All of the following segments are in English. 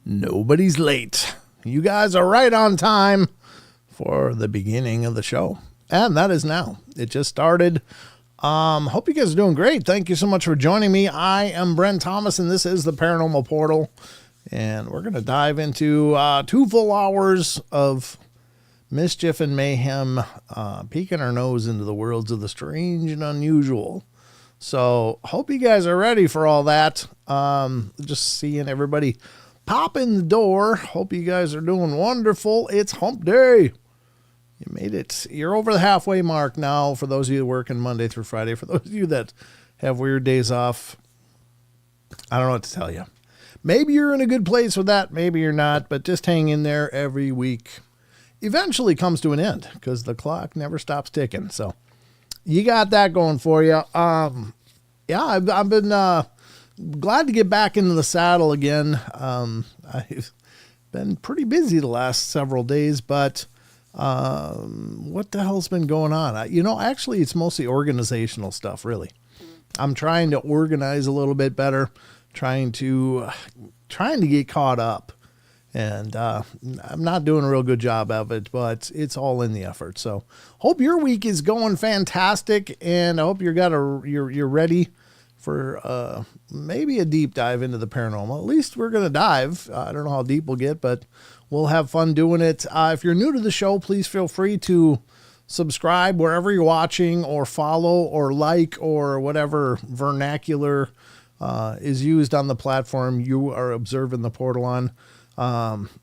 Nobody's late. You guys are right on time for the beginning of the show. And that is now. It just started. Hope you guys are doing great. Thank you so much for joining me. I am Brent Thomas, and this is the Paranormal Portal. And we're going to dive into 2 full hours of mischief and mayhem, peeking our nose into the worlds of the strange and unusual. So hope you guys are ready for all that. Just seeing everybody pop in the door. Hope you guys are doing wonderful. It's hump day. You made it. You're over the halfway mark now for those of you working Monday through Friday. For those of you that have weird days off, I don't know what to tell you. Maybe you're in a good place with that. Maybe you're not. But just hang in there. Every week eventually comes to an end because the clock never stops ticking. So you got that going for you. I've been glad to get back into the saddle again. I've been pretty busy the last several days, but what the hell's been going on? Actually, it's mostly organizational stuff, really. I'm trying to organize a little bit better, trying to get caught up, and I'm not doing a real good job of it, but it's all in the effort. So hope your week is going fantastic, and I hope you're ready for maybe a deep dive into the paranormal. At least we're going to dive. I don't know how deep we'll get, but we'll have fun doing it. If you're new to the show, please feel free to subscribe wherever you're watching, or follow, or like, or whatever vernacular is used on the platform you are observing the portal on.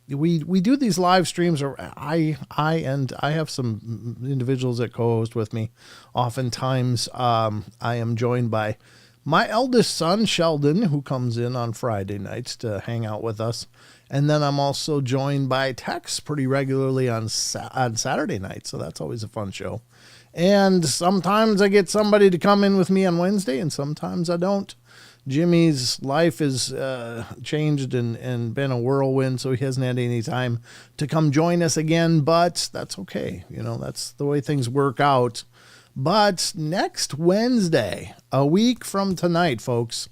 We do these live streams, or I have some individuals that co-host with me. Oftentimes, I am joined by my eldest son, Sheldon, who comes in on Friday nights to hang out with us. And then I'm also joined by Tex pretty regularly on Saturday nights. So that's always a fun show. And sometimes I get somebody to come in with me on Wednesday, and sometimes I don't. Jimmy's life is changed and been a whirlwind, so he hasn't had any time to come join us again. But that's okay. That's the way things work out. But next Wednesday, a week from tonight, folks,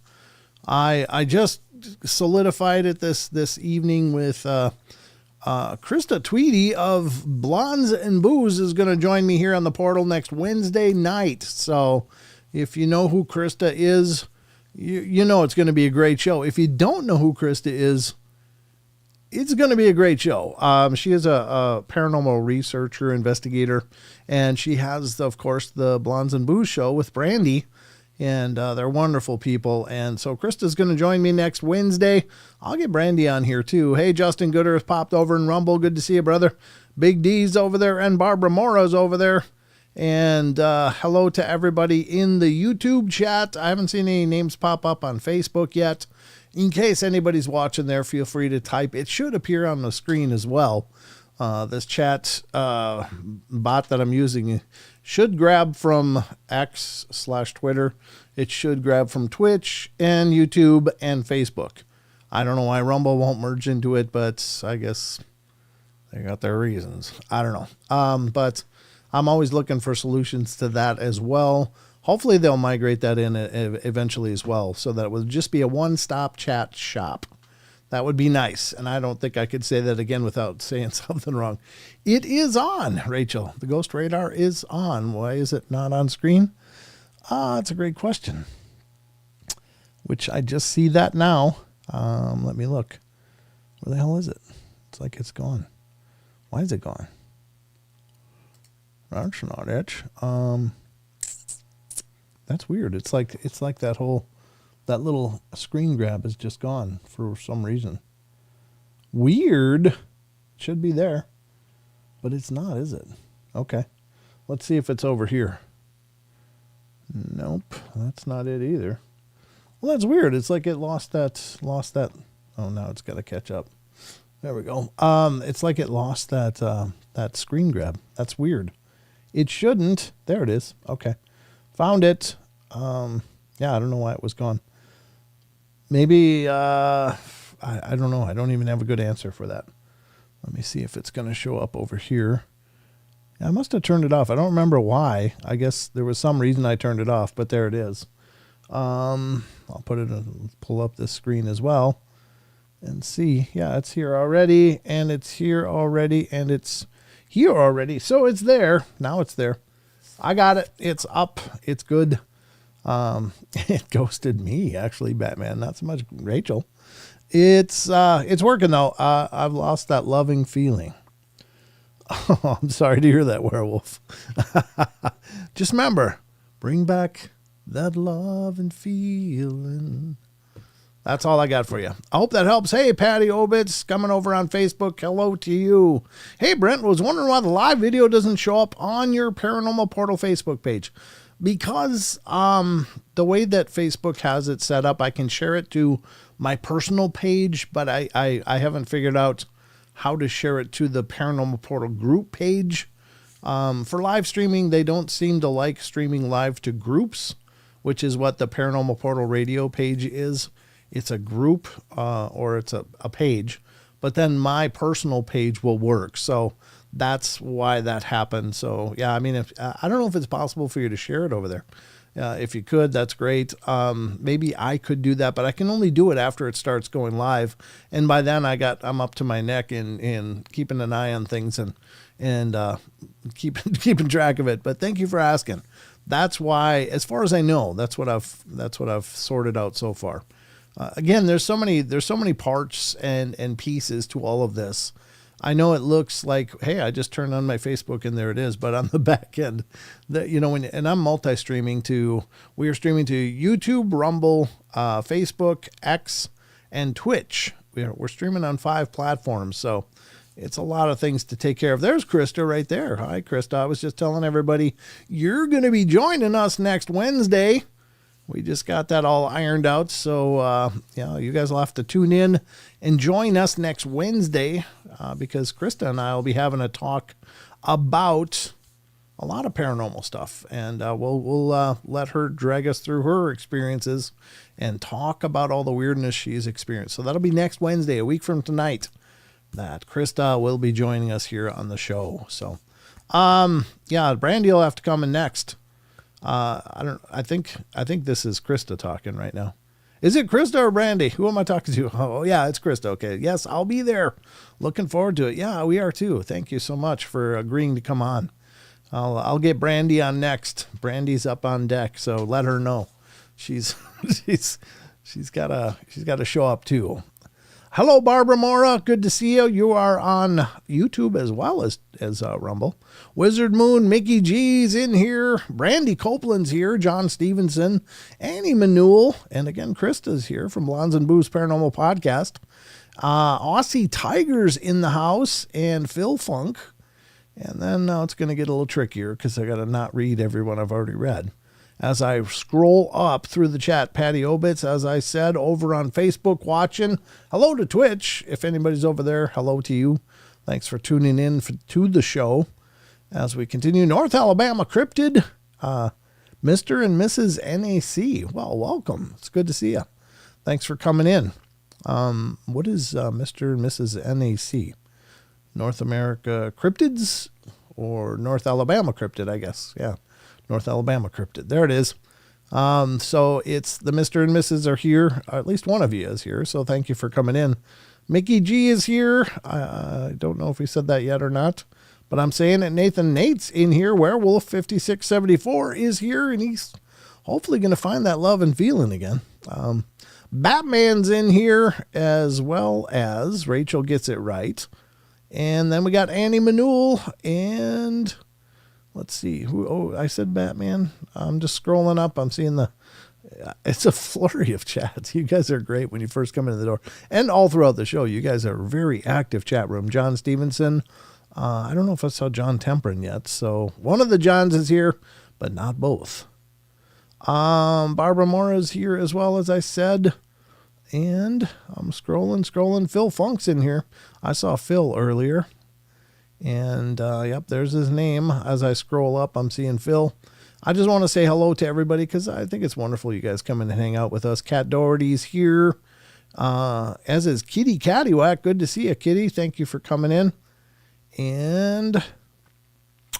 I just solidified it this evening with Krista Tweedy of Blondes and Booze is going to join me here on the portal next Wednesday night. So if you know who Krista is, you know it's going to be a great show. If you don't know who Krista is, it's going to be a great show. She is a paranormal researcher, investigator, and she has, of course, the Blondes and Booze show with Brandy, and they're wonderful people. And so Krista's going to join me next Wednesday. I'll get Brandy on here, too. Hey, Justin Gooder has popped over in Rumble. Good to see you, brother. Big D's over there, and Barbara Mora's over there. And hello to everybody in the YouTube chat. I haven't seen any names pop up on Facebook yet. In case anybody's watching there, feel free to type. It should appear on the screen as well. This chat bot that I'm using should grab from X/Twitter. It should grab from Twitch and YouTube and Facebook. I don't know why Rumble won't merge into it, but I guess they got their reasons. I don't know. But I'm always looking for solutions to that as well. Hopefully they'll migrate that in eventually as well, so that it will just be a one-stop chat shop. That would be nice. And I don't think I could say that again without saying something wrong. It is on, Rachel. The Ghost Radar is on. Why is it not on screen? It's a great question. Which I just see that now. Let me look. Where the hell is it? It's like it's gone. Why is it gone? That's not it. That's weird. It's like that little screen grab is just gone for some reason. Weird. It should be there, but it's not, is it? Okay. Let's see if it's over here. Nope, that's not it either. Well, that's weird. It's like it lost that. Oh, now it's got to catch up. There we go. It's like it lost that screen grab. That's weird. It shouldn't. There it is. Okay. Found it. Yeah, I don't know why it was gone. Maybe, I don't know. I don't even have a good answer for that. Let me see if it's going to show up over here. Yeah, I must have turned it off. I don't remember why. I guess there was some reason I turned it off, but there it is. I'll put it in, pull up this screen as well. and see. Yeah, it's here already, and it's here already, and it's here already. So it's there. Now it's there. I got it. It's up. It's good. It ghosted me, actually, Batman. Not so much Rachel. It's working, though. I've lost that loving feeling. Oh, I'm sorry to hear that, werewolf. Just remember, bring back that love and feeling. That's all I got for you. I hope that helps. Hey, Patty Obits, coming over on Facebook. Hello to you. Hey, Brent, was wondering why the live video doesn't show up on your Paranormal Portal Facebook page. Because the way that Facebook has it set up, I can share it to my personal page, but I haven't figured out how to share it to the Paranormal Portal group page. For live streaming, they don't seem to like streaming live to groups, which is what the Paranormal Portal radio page is. It's a group or it's a page, but then my personal page will work. So that's why that happened. So yeah, I mean, I don't know if it's possible for you to share it over there. If you could, that's great. Maybe I could do that, but I can only do it after it starts going live. And by then I'm up to my neck in keeping an eye on things and keeping track of it. But thank you for asking. That's why, as far as I know, that's what I've sorted out so far. Again, there's so many parts and pieces to all of this. I know it looks like, hey, I just turned on my Facebook and there it is. But on the back end, and I'm multi-streaming we are streaming to YouTube, Rumble, Facebook, X, and Twitch. We're streaming on 5 platforms. So it's a lot of things to take care of. There's Krista right there. Hi, Krista. I was just telling everybody, you're going to be joining us next Wednesday. We just got that all ironed out. So, you guys will have to tune in and join us next Wednesday because Krista and I will be having a talk about a lot of paranormal stuff. And we'll let her drag us through her experiences and talk about all the weirdness she's experienced. So that'll be next Wednesday, a week from tonight, that Krista will be joining us here on the show. So, Brandy will have to come in next. I think this is Krista talking right now. Is it Krista or Brandy? Who am I talking to? Oh yeah, it's Krista. Okay. Yes, I'll be there. Looking forward to it. Yeah, we are too. Thank you so much for agreeing to come on. I'll get Brandy on next. Brandy's up on deck. So let her know she's got to show up too. Hello, Barbara Mora. Good to see you. You are on YouTube as well as Rumble. Wizard Moon, Mickey G's in here. Brandy Copeland's here. John Stevenson, Annie Manule, and again, Krista's here from Blondes and Booze Paranormal Podcast. Aussie Tiger's in the house, and Phil Funk. And then now it's going to get a little trickier because I got to not read everyone I've already read. As I scroll up through the chat, Patty Obits, as I said, over on Facebook watching. Hello to Twitch. If anybody's over there, hello to you. Thanks for tuning in to the show. As we continue, North Alabama Cryptid, Mr. and Mrs. NAC. Well, welcome. It's good to see you. Thanks for coming in. What is Mr. and Mrs. NAC? North America Cryptids or North Alabama Cryptid, I guess. Yeah. North Alabama Cryptid. There it is. So it's the Mr. and Mrs. are here. At least one of you is here. So thank you for coming in. Mickey G is here. I don't know if he said that yet or not, but I'm saying it. Nathan Nate's in here. Werewolf 5674 is here, and he's hopefully going to find that love and feeling again. Batman's in here as well as Rachel gets it right. And then we got Annie Manule and... let's see. I said Batman. I'm just scrolling up. I'm seeing it's a flurry of chats. You guys are great when you first come into the door. And all throughout the show, you guys are a very active chat room. John Stevenson. I don't know if I saw John Temprin yet. So one of the Johns is here, but not both. Barbara Mora is here as well, as I said. And I'm scrolling. Phil Funk's in here. I saw Phil earlier. And, yep, there's his name. As I scroll up, I'm seeing Phil. I just want to say hello to everybody because I think it's wonderful you guys come in and hang out with us. Kat Doherty's here, as is Kitty Caddywhack. Good to see you, Kitty. Thank you for coming in. And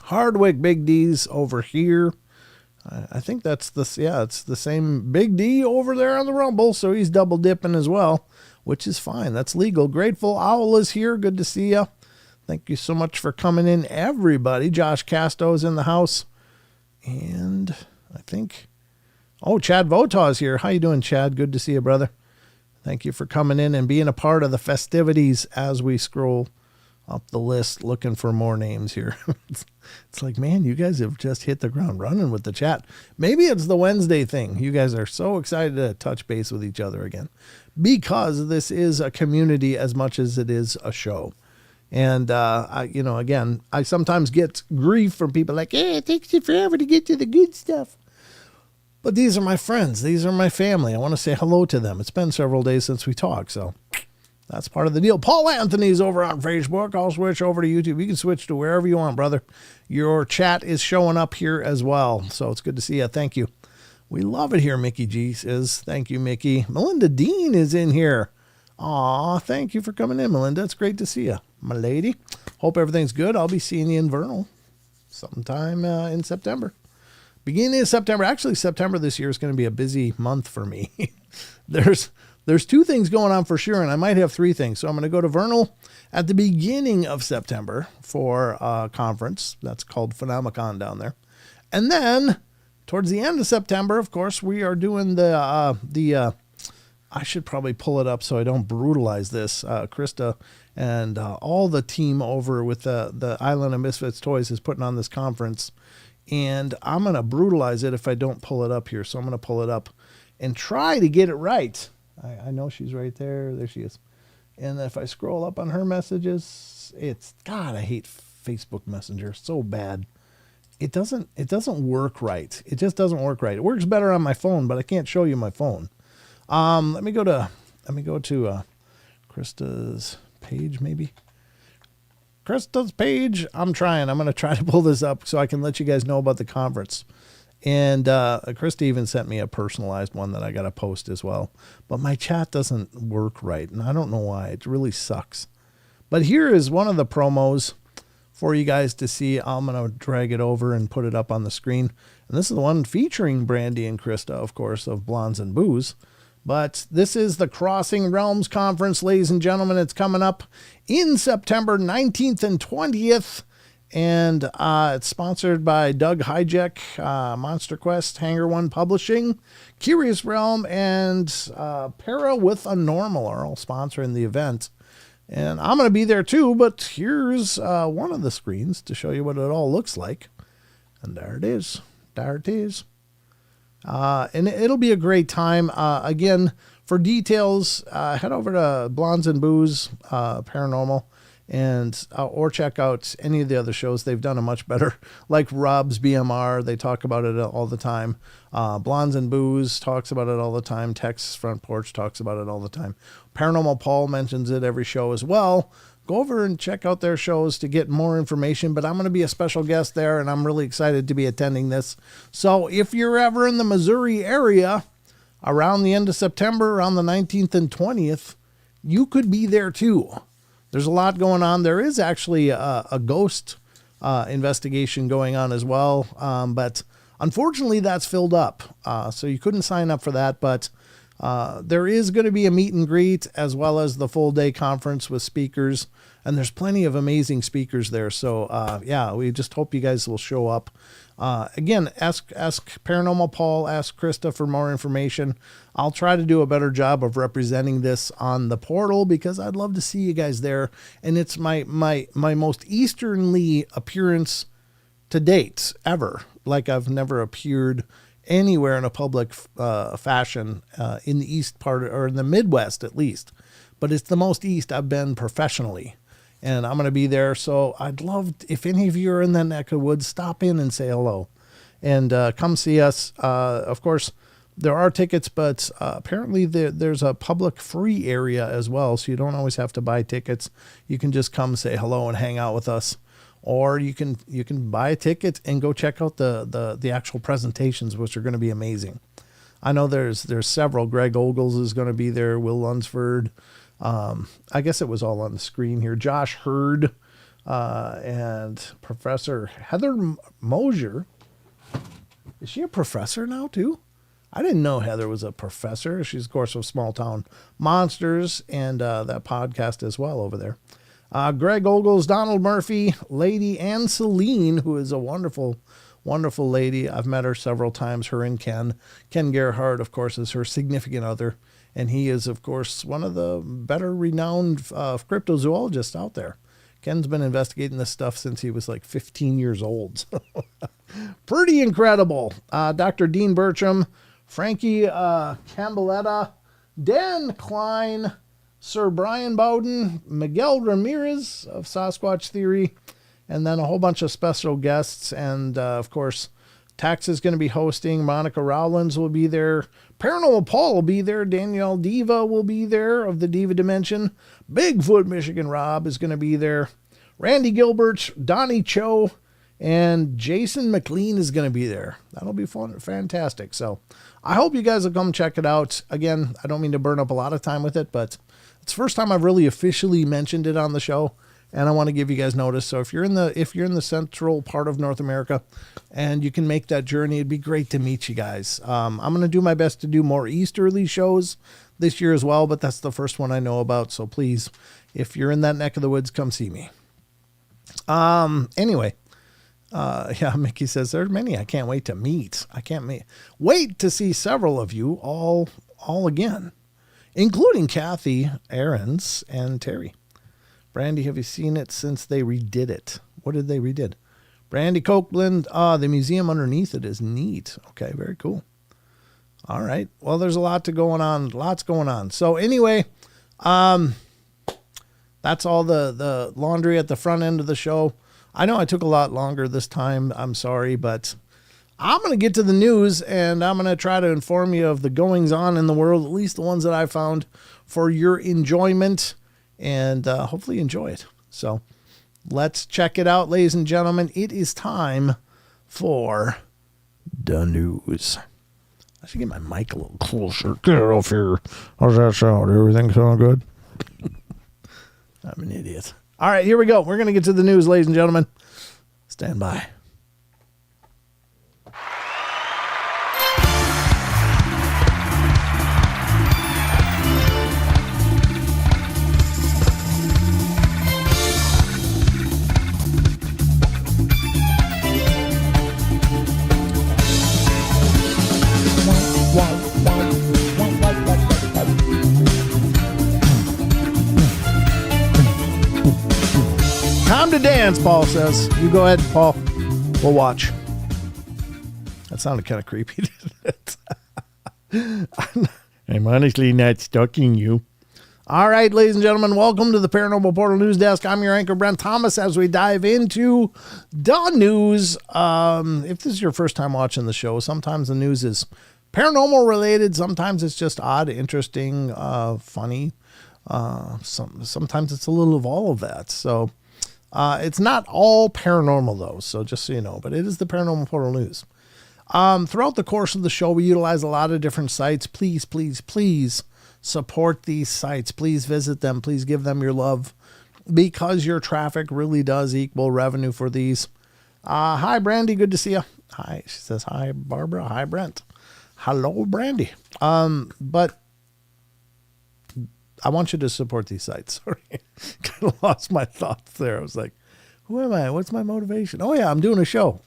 Hardwick Big D's over here. I think it's the same Big D over there on the Rumble, so he's double dipping as well. which is fine. That's legal. Grateful Owl is here. Good to see you. Thank you so much for coming in, everybody. Josh Casto is in the house. And I think, Chad Votaw is here. How you doing, Chad? Good to see you, brother. Thank you for coming in and being a part of the festivities as we scroll up the list looking for more names here. It's like, man, you guys have just hit the ground running with the chat. Maybe it's the Wednesday thing. You guys are so excited to touch base with each other again because this is a community as much as it is a show. And, again, I sometimes get grief from people like, hey, it takes you forever to get to the good stuff. But these are my friends. These are my family. I want to say hello to them. It's been several days since we talked, so that's part of the deal. Paul Anthony's over on Facebook. I'll switch over to YouTube. You can switch to wherever you want, brother. Your chat is showing up here as well, so it's good to see you. Thank you. We love it here, Mickey G says. Thank you, Mickey. Melinda Dean is in here. Aw, thank you for coming in, Melinda. It's great to see you, my lady. Hope everything's good. I'll be seeing you in Vernal sometime in September. Beginning of September. Actually, September this year is going to be a busy month for me. There's 2 things going on for sure, and I might have 3 things. So I'm going to go to Vernal at the beginning of September for a conference. That's called Phenomicon down there. And then towards the end of September, of course, we are doing I should probably pull it up so I don't brutalize this. Krista and all the team over with the Island of Misfits Toys is putting on this conference. And I'm going to brutalize it if I don't pull it up here. So I'm going to pull it up and try to get it right. I know she's right there. There she is. And if I scroll up on her messages, God, I hate Facebook Messenger so bad. It doesn't work right. It just doesn't work right. It works better on my phone, but I can't show you my phone. Let me go to Krista's page, maybe. Krista's page. I'm going to try to pull this up so I can let you guys know about the conference. And Krista even sent me a personalized one that I got to post as well. But my chat doesn't work right, and I don't know why. It really sucks. But here is one of the promos for you guys to see. I'm going to drag it over and put it up on the screen. And this is the one featuring Brandy and Krista, of course, of Blondes and Booze. But this is the Crossing Realms Conference, ladies and gentlemen. It's coming up in September 19th and 20th. And it's sponsored by Doug Hijack, Monster Quest, Hangar One Publishing, Curious Realm, and Para with a Normal are all sponsoring the event. And I'm going to be there too, but here's one of the screens to show you what it all looks like. And there it is. There it is. And it'll be a great time. Again, for details, head over to Blondes and Booze Paranormal, and or check out any of the other shows. They've done a much better, like Rob's BMR. They talk about it all the time. Blondes and Booze talks about it all the time. Tex's Front Porch talks about it all the time. Paranormal Paul mentions it every show as well. Go over and check out their shows to get more information, but I'm going to be a special guest there, and I'm really excited to be attending this. So if you're ever in the Missouri area around the end of September, around the 19th and 20th, you could be there too. There's a lot going on. There is actually a ghost investigation going on as well, but unfortunately that's filled up, so you couldn't sign up for that, but there is going to be a meet and greet as well as the full day conference with speakers, and there's plenty of amazing speakers there. So yeah, we just hope you guys will show up. Again, ask Paranormal Paul, ask Krista for more information. I'll try to do a better job of representing this on the portal because I'd love to see you guys there. And it's my most easternly appearance to date ever. Like I've never appeared anywhere in a public fashion in the east part or in the Midwest at least, but it's the most east I've been professionally, and I'm going to be there. So I'd love if any of you are in that neck of the woods, stop in and say hello and come see us. Of course there are tickets, but apparently there's a public free area as well. So you don't always have to buy tickets. You can just come say hello and hang out with us. Or you can buy a ticket and go check out the actual presentations, which are going to be amazing. I know there's several. Greg Ogles is going to be there. Will Lunsford. I guess it was all on the screen here. Josh Hurd and Professor Heather Mosier. Is she a professor now too? I didn't know Heather was a professor. She's, of course, of Small Town Monsters and that podcast as well over there. Greg Ogles, Donald Murphy, Lady Anne Celine, who is a wonderful, wonderful lady. I've met her several times, her and Ken. Ken Gerhardt, of course, is her significant other. And he is, of course, one of the better renowned cryptozoologists out there. Ken's been investigating this stuff since he was like 15 years old. Pretty incredible. Dr. Dean Bertram, Frankie Camballetta, Dan Klein, Sir Brian Bowden, Miguel Ramirez of Sasquatch Theory, and then a whole bunch of special guests. And, of course, Tax is going to be hosting. Monica Rowlands will be there. Paranormal Paul will be there. Danielle Diva will be there of the Diva Dimension. Bigfoot Michigan Rob is going to be there. Randy Gilbert, Donnie Cho, and Jason McLean is going to be there. That'll be fun, fantastic. So I hope you guys will come check it out. Again, I don't mean to burn up a lot of time with it, but it's the first time I've really officially mentioned it on the show, and I want to give you guys notice. So if you're in the central part of North America and you can make that journey, it'd be great to meet you guys. I'm going to do my best to do more Easterly shows this year as well, but that's the first one I know about. So please, if you're in that neck of the woods, come see me. Anyway, yeah, Mickey says there's many I can't wait to meet. I can't wait to see several of you all again, including Kathy Aarons and Terry. Brandy, have you seen it since they redid it? What did they redid? Brandy Copeland, the museum underneath it is neat. Okay, very cool. All right. Well, there's lots going on. So anyway, that's all the laundry at the front end of the show. I know I took a lot longer this time. I'm sorry, but I'm going to get to the news, and I'm going to try to inform you of the goings on in the world, at least the ones that I found for your enjoyment, and hopefully enjoy it. So let's check it out, ladies and gentlemen. It is time for the news. I should get my mic a little closer. Get it off here. How's that sound? Everything sound good? I'm an idiot. All right, here we go. We're going to get to the news, ladies and gentlemen. Stand by. Time to dance, Paul says. You go ahead, Paul. We'll watch. That sounded kind of creepy, didn't it? I'm honestly not stalking you. All right, ladies and gentlemen, welcome to the Paranormal Portal News Desk. I'm your anchor, Brent Thomas, as we dive into the news. If this is your first time watching the show, sometimes the news is paranormal related. Sometimes it's just odd, interesting, funny. Sometimes it's a little of all of that. So it's not all paranormal, though, so just so you know, but it is the Paranormal Portal News. Throughout the course of the show, we utilize a lot of different sites. Please, please, please support these sites. Please visit them. Please give them your love, because your traffic really does equal revenue for these. Hi, Brandy. Good to see you. Hi. She says, hi, Barbara. Hi, Brent. Hello, Brandy. But I want you to support these sites. Sorry. Kind of lost my thoughts there. I was like, who am I? What's my motivation? Oh, yeah, I'm doing a show.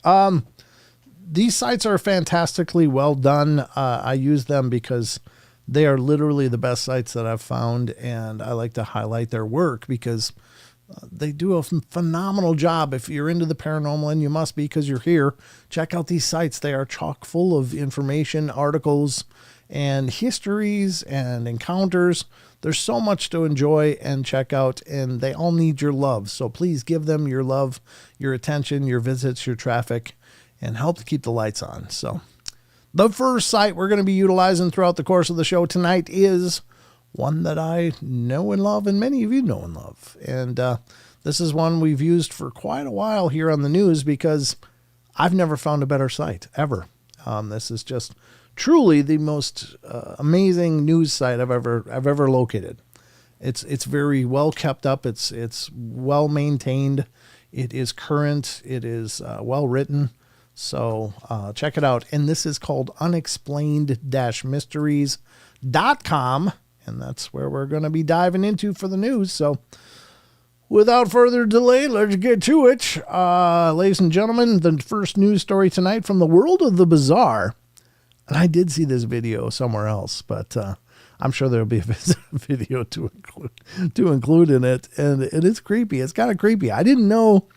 These sites are fantastically well done. I use them because they are literally the best sites that I've found, and I like to highlight their work because they do a phenomenal job. If you're into the paranormal, and you must be because you're here, check out these sites. They are chock full of information, articles, and histories and encounters. There's so much to enjoy and check out, and they all need your love. So please give them your love, your attention, your visits, your traffic, and help to keep the lights on. So the first site we're going to be utilizing throughout the course of the show tonight is one that I know and love, and many of you know and love. And this is one we've used for quite a while here on the news because I've never found a better site ever. This is just truly the most amazing news site I've ever located. It's very well kept up. It's well maintained. It is current. It is well written. So check it out. And this is called unexplained-mysteries.com. And that's where we're going to be diving into for the news. So without further delay, let's get to it. Ladies and gentlemen, the first news story tonight from the world of the bizarre. And I did see this video somewhere else, but I'm sure there'll be a video to include in it. And it is creepy. It's kind of creepy. I didn't know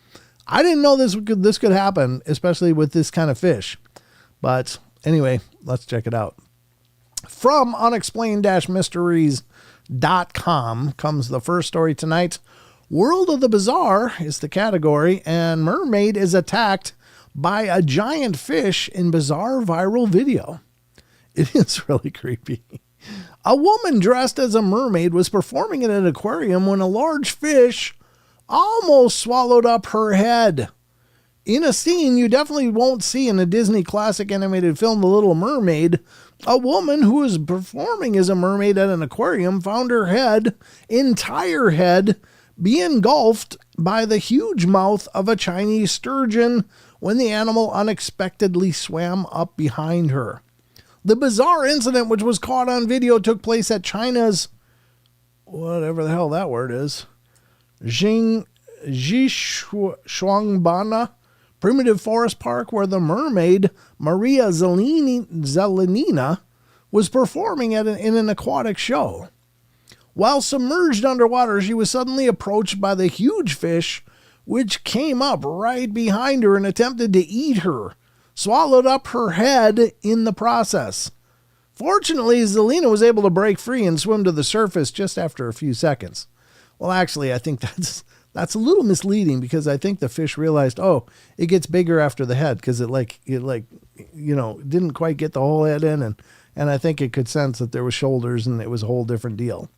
this could happen, especially with this kind of fish. But anyway, let's check it out. From unexplained-mysteries.com comes the first story tonight. World of the Bizarre is the category, and mermaid is attacked by a giant fish in bizarre viral video. It is really creepy. A woman dressed as a mermaid was performing in an aquarium when a large fish almost swallowed up her head. In a scene you definitely won't see in a Disney classic animated film, The Little Mermaid, a woman who was performing as a mermaid at an aquarium found her entire head, be engulfed by the huge mouth of a Chinese sturgeon when the animal unexpectedly swam up behind her. The bizarre incident, which was caught on video, took place at China's, whatever the hell that word is, Zhishuangbana Primitive Forest Park, where the mermaid Maria Zelenina was performing in an aquatic show. While submerged underwater, she was suddenly approached by the huge fish, which came up right behind her and attempted to eat her, swallowed up her head in the process. Fortunately, Zelina was able to break free and swim to the surface just after a few seconds. Well, actually, I think that's a little misleading, because I think the fish realized, it gets bigger after the head, because it didn't quite get the whole head in, and I think it could sense that there was shoulders and it was a whole different deal.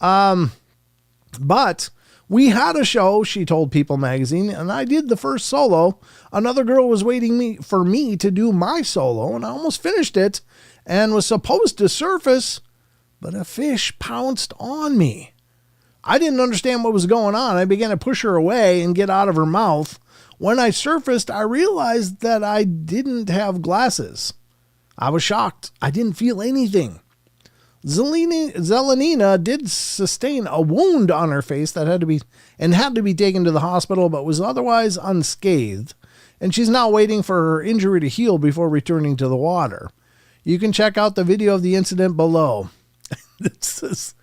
But we had a show, she told People magazine, and I did the first solo. Another girl was waiting for me to do my solo, and I almost finished it and was supposed to surface, but a fish pounced on me. I didn't understand what was going on. I began to push her away and get out of her mouth. When I surfaced, I realized that I didn't have glasses. I was shocked. I didn't feel anything. Zelenina did sustain a wound on her face that had to be taken to the hospital, but was otherwise unscathed. And she's now waiting for her injury to heal before returning to the water. You can check out the video of the incident below. This is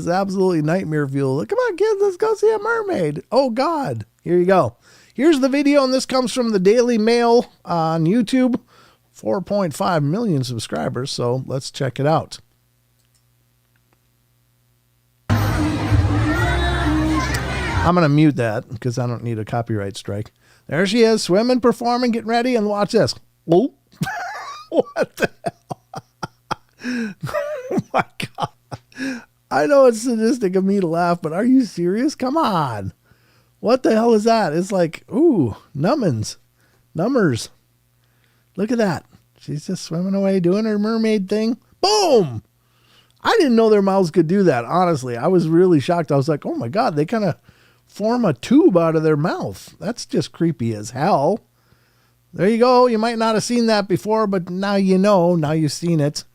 absolutely nightmare fuel. Come on, kids, let's go see a mermaid. Oh, God. Here you go. Here's the video, and this comes from the Daily Mail on YouTube. 4.5 million subscribers, so let's check it out. I'm going to mute that because I don't need a copyright strike. There she is, swimming, performing, getting ready, and watch this. Oh, what the hell? Oh, my God. I know it's sadistic of me to laugh, but are you serious? Come on. What the hell is that? It's like, numbers. Look at that. She's just swimming away, doing her mermaid thing. Boom! I didn't know their mouths could do that, honestly. I was really shocked. I was like, oh my God, they kind of form a tube out of their mouth. That's just creepy as hell. There you go. You might not have seen that before, but now you know. Now you've seen it.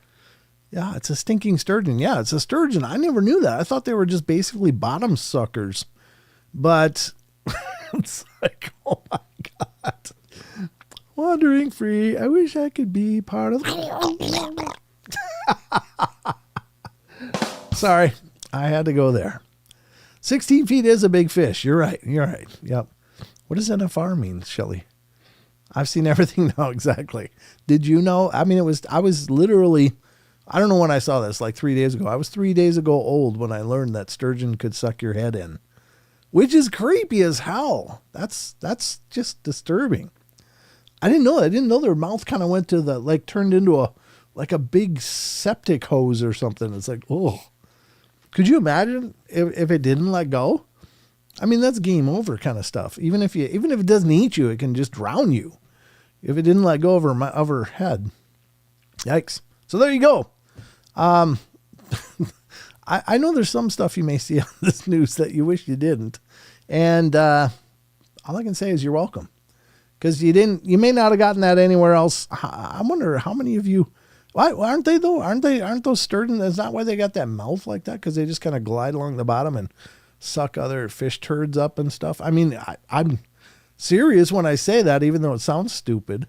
Yeah, it's a stinking sturgeon. Yeah, it's a sturgeon. I never knew that. I thought they were just basically bottom suckers. But it's like, oh my God. Wandering free. I wish I could be part of... Sorry, I had to go there. 16 feet is a big fish. You're right. Yep. What does NFR mean, Shelley? I've seen everything now, exactly. Did you know? I mean, I was literally... I don't know when I saw this, like 3 days ago. I was 3 days ago old when I learned that sturgeon could suck your head in, which is creepy as hell. That's just disturbing. I didn't know that. I didn't know their mouth kind of went to turned into a big septic hose or something. It's like, oh, could you imagine if it didn't let go? I mean, that's game over kind of stuff. Even if it doesn't eat you, it can just drown you. If it didn't let go of her head. Yikes. So there you go. I know there's some stuff you may see on this news that you wish you didn't. And all I can say is you're welcome. because you may not have gotten that anywhere else. I wonder how many of you, why aren't they though? Aren't those sturgeon? That's not why they got that mouth like that, because they just kind of glide along the bottom and suck other fish turds up and stuff. I mean, I'm serious when I say that, even though it sounds stupid.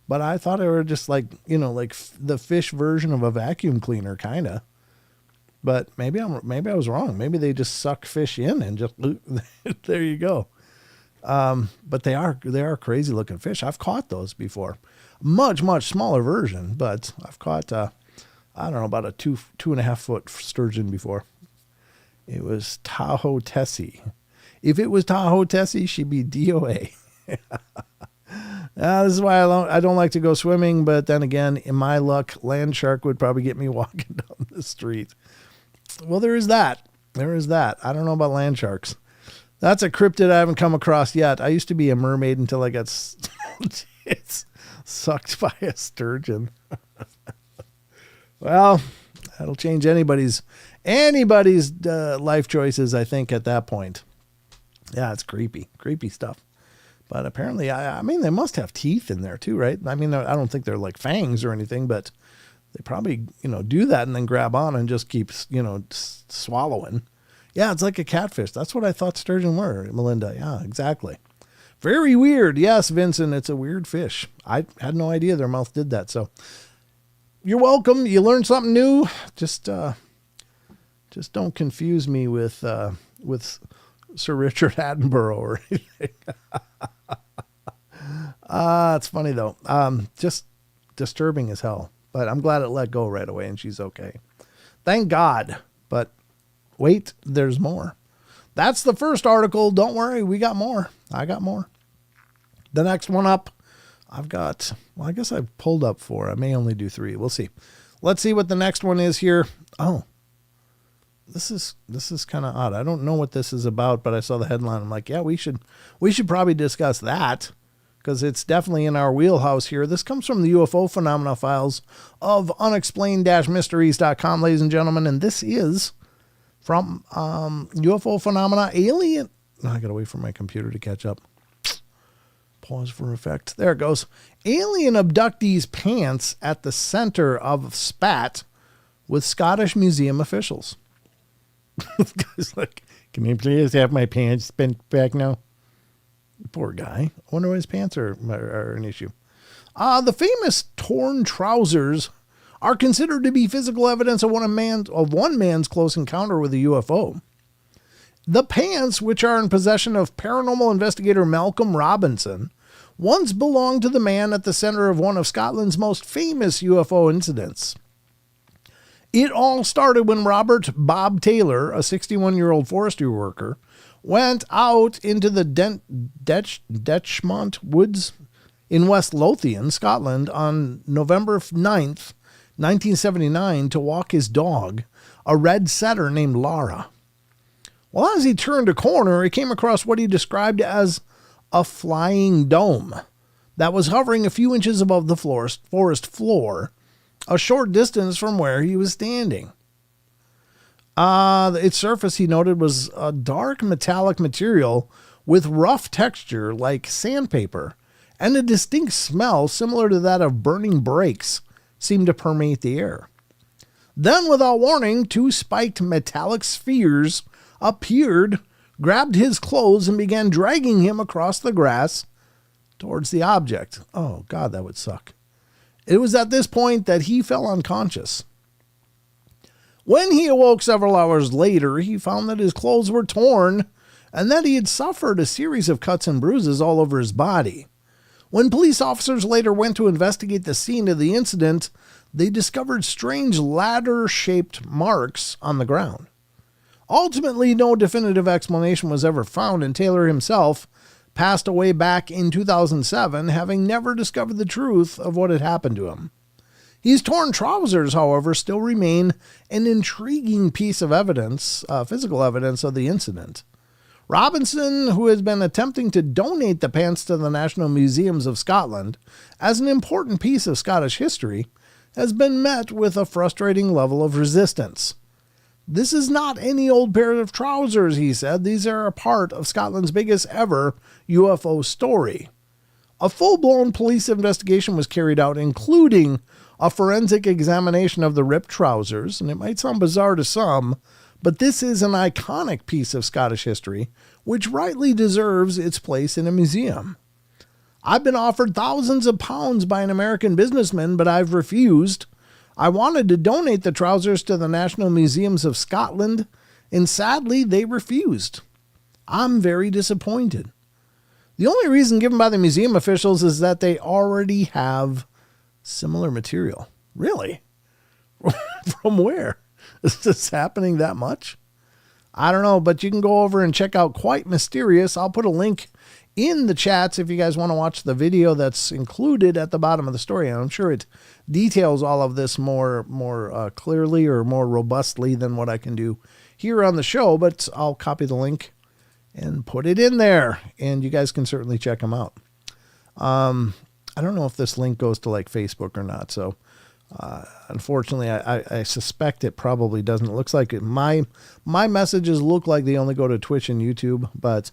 But I thought they were just like, like the fish version of a vacuum cleaner, kind of. But maybe I was wrong. Maybe they just suck fish in and just there you go. But they are crazy looking fish. I've caught those before. Much smaller version, but I've caught I don't know, about a 2.5 foot sturgeon before. It was Tahoe Tessie. If it was Tahoe Tessie, she'd be DOA. This is why I don't like to go swimming, but then again, in my luck, land shark would probably get me walking down the street. Well, there is that. I don't know about land sharks. That's a cryptid I haven't come across yet. I used to be a mermaid until I got sucked by a sturgeon. Well, that'll change anybody's life choices, I think, at that point. Yeah, it's creepy stuff. But apparently, I mean, they must have teeth in there too, right? I mean, I don't think they're like fangs or anything, but they probably, do that and then grab on and just keep, swallowing. Yeah, it's like a catfish. That's what I thought sturgeon were, Melinda. Yeah, exactly. Very weird. Yes, Vincent, it's a weird fish. I had no idea their mouth did that. So you're welcome. You learned something new. Just don't confuse me with Sir Richard Attenborough or anything. It's funny though. Just disturbing as hell, but I'm glad it let go right away and she's okay. Thank God. But wait, there's more. That's the first article. Don't worry. We got more. I got more. The next one up, I guess I've pulled up 4. I may only do 3. We'll see. Let's see what the next one is here. Oh, this is kind of odd. I don't know what this is about, but I saw the headline. I'm like, yeah, we should probably discuss that because it's definitely in our wheelhouse here. This comes from the UFO phenomena files of unexplained-mysteries.com, ladies and gentlemen. And this is from UFO phenomena alien. I got to wait for my computer to catch up. Pause for effect. There it goes. Alien abductees pants at the center of spat with Scottish museum officials. This guy's like, can you please have my pants bent back now? Poor guy. I wonder why his pants are an issue. The famous torn trousers are considered to be physical evidence of one man's close encounter with a UFO. The pants, which are in possession of paranormal investigator Malcolm Robinson, once belonged to the man at the center of one of Scotland's most famous UFO incidents. It all started when Robert Bob Taylor, a 61-year-old forestry worker, went out into the Detchmont Woods in West Lothian, Scotland, on November 9th, 1979, to walk his dog, a red setter named Lara. Well, as he turned a corner, he came across what he described as a flying dome that was hovering a few inches above the forest floor, a short distance from where he was standing. Its surface, he noted, was a dark metallic material with rough texture like sandpaper, and a distinct smell similar to that of burning brakes seemed to permeate the air. Then, without warning, 2 spiked metallic spheres appeared, grabbed his clothes, and began dragging him across the grass towards the object. Oh, God, that would suck. It was at this point that he fell unconscious. When he awoke several hours later, he found that his clothes were torn and that he had suffered a series of cuts and bruises all over his body. When police officers later went to investigate the scene of the incident, they discovered strange ladder-shaped marks on the ground. Ultimately, no definitive explanation was ever found, and Taylor himself passed away back in 2007, having never discovered the truth of what had happened to him. His torn trousers, however, still remain an intriguing piece of evidence, physical evidence of the incident. Robinson, who has been attempting to donate the pants to the National Museums of Scotland as an important piece of Scottish history, has been met with a frustrating level of resistance. This is not any old pair of trousers, he said. These are a part of Scotland's biggest ever UFO story. A full-blown police investigation was carried out, including a forensic examination of the ripped trousers. And it might sound bizarre to some, but this is an iconic piece of Scottish history, which rightly deserves its place in a museum. I've been offered thousands of pounds by an American businessman, but I've refused. I wanted to donate the trousers to the National Museums of Scotland, and sadly, they refused. I'm very disappointed. The only reason given by the museum officials is that they already have similar material. Really? From where? Is this happening that much? I don't know, but you can go over and check out Quite Mysterious. I'll put a link in the chats if you guys want to watch the video that's included at the bottom of the story. And I'm sure it details all of this more clearly or more robustly than what I can do here on the show, but I'll copy the link and put it in there, and you guys can certainly check them out. I don't know if this link goes to like Facebook or not, so unfortunately, I suspect it probably doesn't. It looks like my messages look like they only go to Twitch and YouTube, but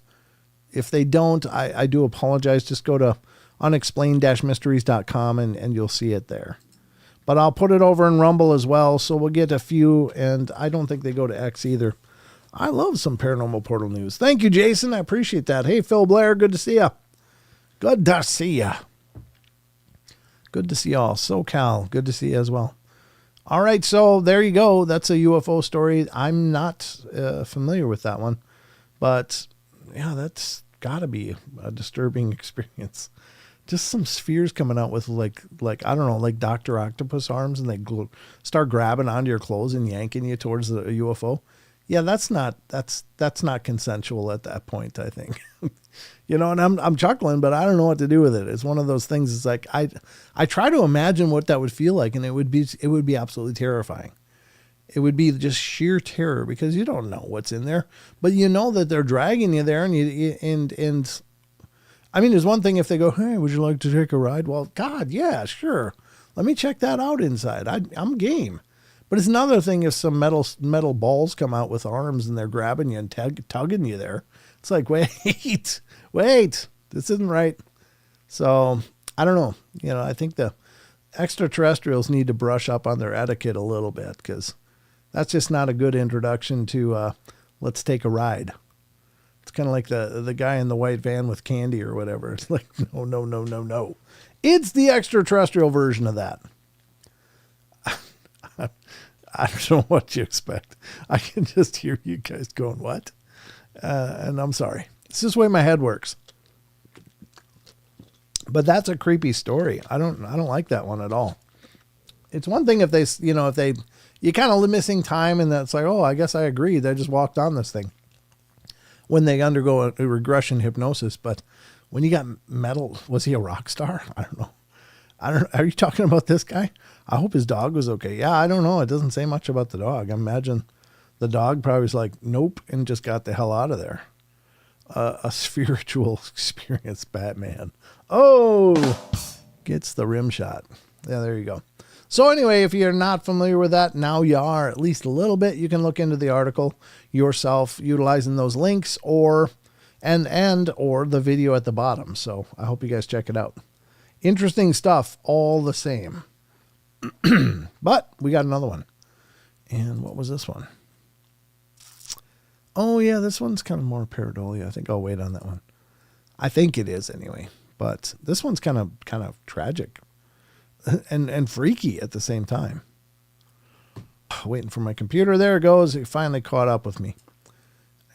if they don't, I do apologize. Just go to unexplained-mysteries.com and you'll see it there. But I'll put it over in Rumble as well, so we'll get a few, and I don't think they go to X either. I love some Paranormal Portal news. Thank you, Jason. I appreciate that. Hey, Phil Blair, good to see you. Good to see you. Good to see y'all. SoCal, good to see you as well. All right, so there you go. That's a UFO story. I'm not familiar with that one, but yeah, that's got to be a disturbing experience. Just some spheres coming out with like I don't know, like Dr. Octopus arms, and they start grabbing onto your clothes and yanking you towards the UFO. Yeah, that's not consensual at that point, I think. You know, and I'm chuckling, but I don't know what to do with it. It's one of those things. It's like I try to imagine what that would feel like, and it would be absolutely terrifying. It would be just sheer terror because you don't know what's in there, but you know that they're dragging you there, and I mean, there's one thing if they go, "Hey, would you like to take a ride?" Well, God, yeah, sure. Let me check that out inside. I'm game. But it's another thing if some metal balls come out with arms and they're grabbing you and tugging you there. It's like, wait, this isn't right. So I don't know. You know, I think the extraterrestrials need to brush up on their etiquette a little bit, because that's just not a good introduction to let's take a ride. It's kind of like the guy in the white van with candy or whatever. It's like, no. It's the extraterrestrial version of that. I don't know what you expect. I can just hear you guys going, what? And I'm sorry. It's just the way my head works. But that's a creepy story. I don't like that one at all. It's one thing if you're kind of missing time, and that's like, oh, I guess I agree. They just walked on this thing when they undergo a regression hypnosis. But when you got metal, was he a rock star? I don't know. Are you talking about this guy? I hope his dog was okay. Yeah, I don't know. It doesn't say much about the dog. I imagine the dog probably was like, nope, and just got the hell out of there. A spiritual experience, Batman. Oh, gets the rim shot. Yeah, there you go. So anyway, if you're not familiar with that, now you are at least a little bit. You can look into the article yourself utilizing those links or the video at the bottom. So I hope you guys check it out. Interesting stuff all the same. But we got another one. And what was this one? Oh, yeah, this one's kind of more pareidolia. I think I'll wait on that one. I think it is anyway. But this one's kind of tragic and freaky at the same time. Waiting for my computer. There it goes. It finally caught up with me.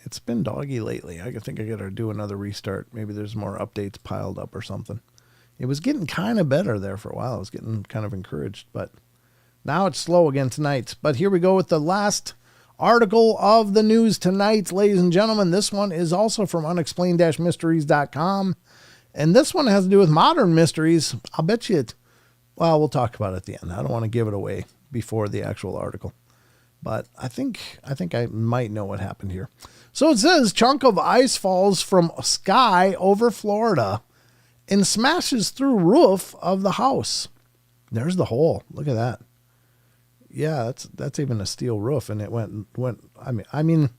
It's been doggy lately. I think I got to do another restart. Maybe there's more updates piled up or something. It was getting kind of better there for a while. I was getting kind of encouraged, but now it's slow again tonight. But here we go with the last article of the news tonight, ladies and gentlemen. This one is also from unexplained-mysteries.com, and this one has to do with modern mysteries. I'll bet you it. Well, we'll talk about it at the end. I don't want to give it away before the actual article, but I think I might know what happened here. So it says, chunk of ice falls from sky over Florida and smashes through roof of the house. There's the hole. Look at that. Yeah, that's even a steel roof, and it went. I mean,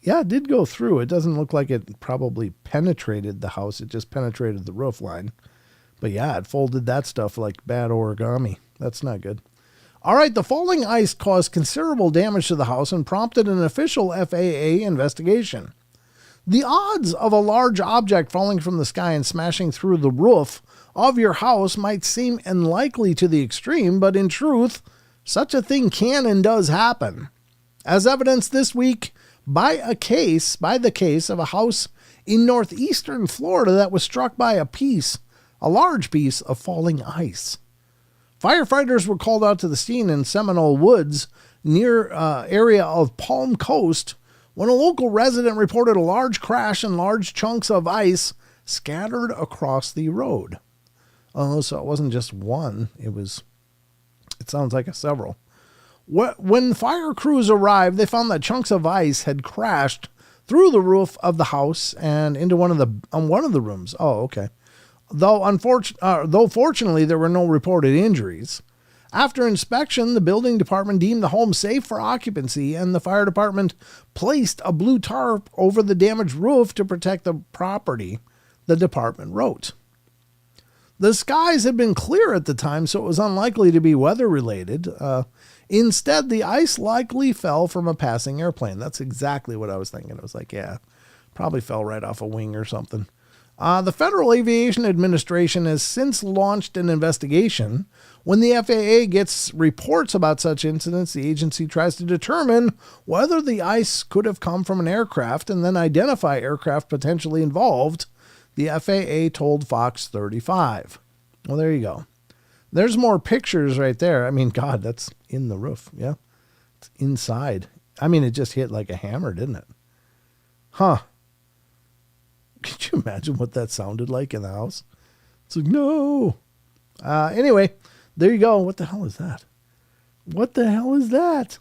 Yeah, it did go through. It doesn't look like it probably penetrated the house. It just penetrated the roof line. But yeah, it folded that stuff like bad origami. That's not good. All right, the falling ice caused considerable damage to the house and prompted an official FAA investigation. The odds of a large object falling from the sky and smashing through the roof of your house might seem unlikely to the extreme, but in truth, such a thing can and does happen. As evidenced this week by the case of a house in northeastern Florida that was struck by a large piece of falling ice. Firefighters were called out to the scene in Seminole Woods near area of Palm Coast when a local resident reported a large crash and large chunks of ice scattered across the road. Oh, so it wasn't just one. It sounds like several. When fire crews arrived, they found that chunks of ice had crashed through the roof of the house and into one of the rooms. Oh, okay. Though fortunately there were no reported injuries. After inspection, the building department deemed the home safe for occupancy, and the fire department placed a blue tarp over the damaged roof to protect the property, the department wrote. The skies had been clear at the time, so it was unlikely to be weather-related. Instead, the ice likely fell from a passing airplane. That's exactly what I was thinking. It was like, yeah, probably fell right off a wing or something. The Federal Aviation Administration has since launched an investigation. When the FAA gets reports about such incidents, the agency tries to determine whether the ice could have come from an aircraft and then identify aircraft potentially involved, the FAA told Fox 35. Well, there you go. There's more pictures right there. I mean, God, that's in the roof. Yeah, it's inside. I mean, it just hit like a hammer, didn't it? Huh. Could you imagine what that sounded like in the house? It's like, no. Anyway, there you go. What the hell is that? What the hell is that?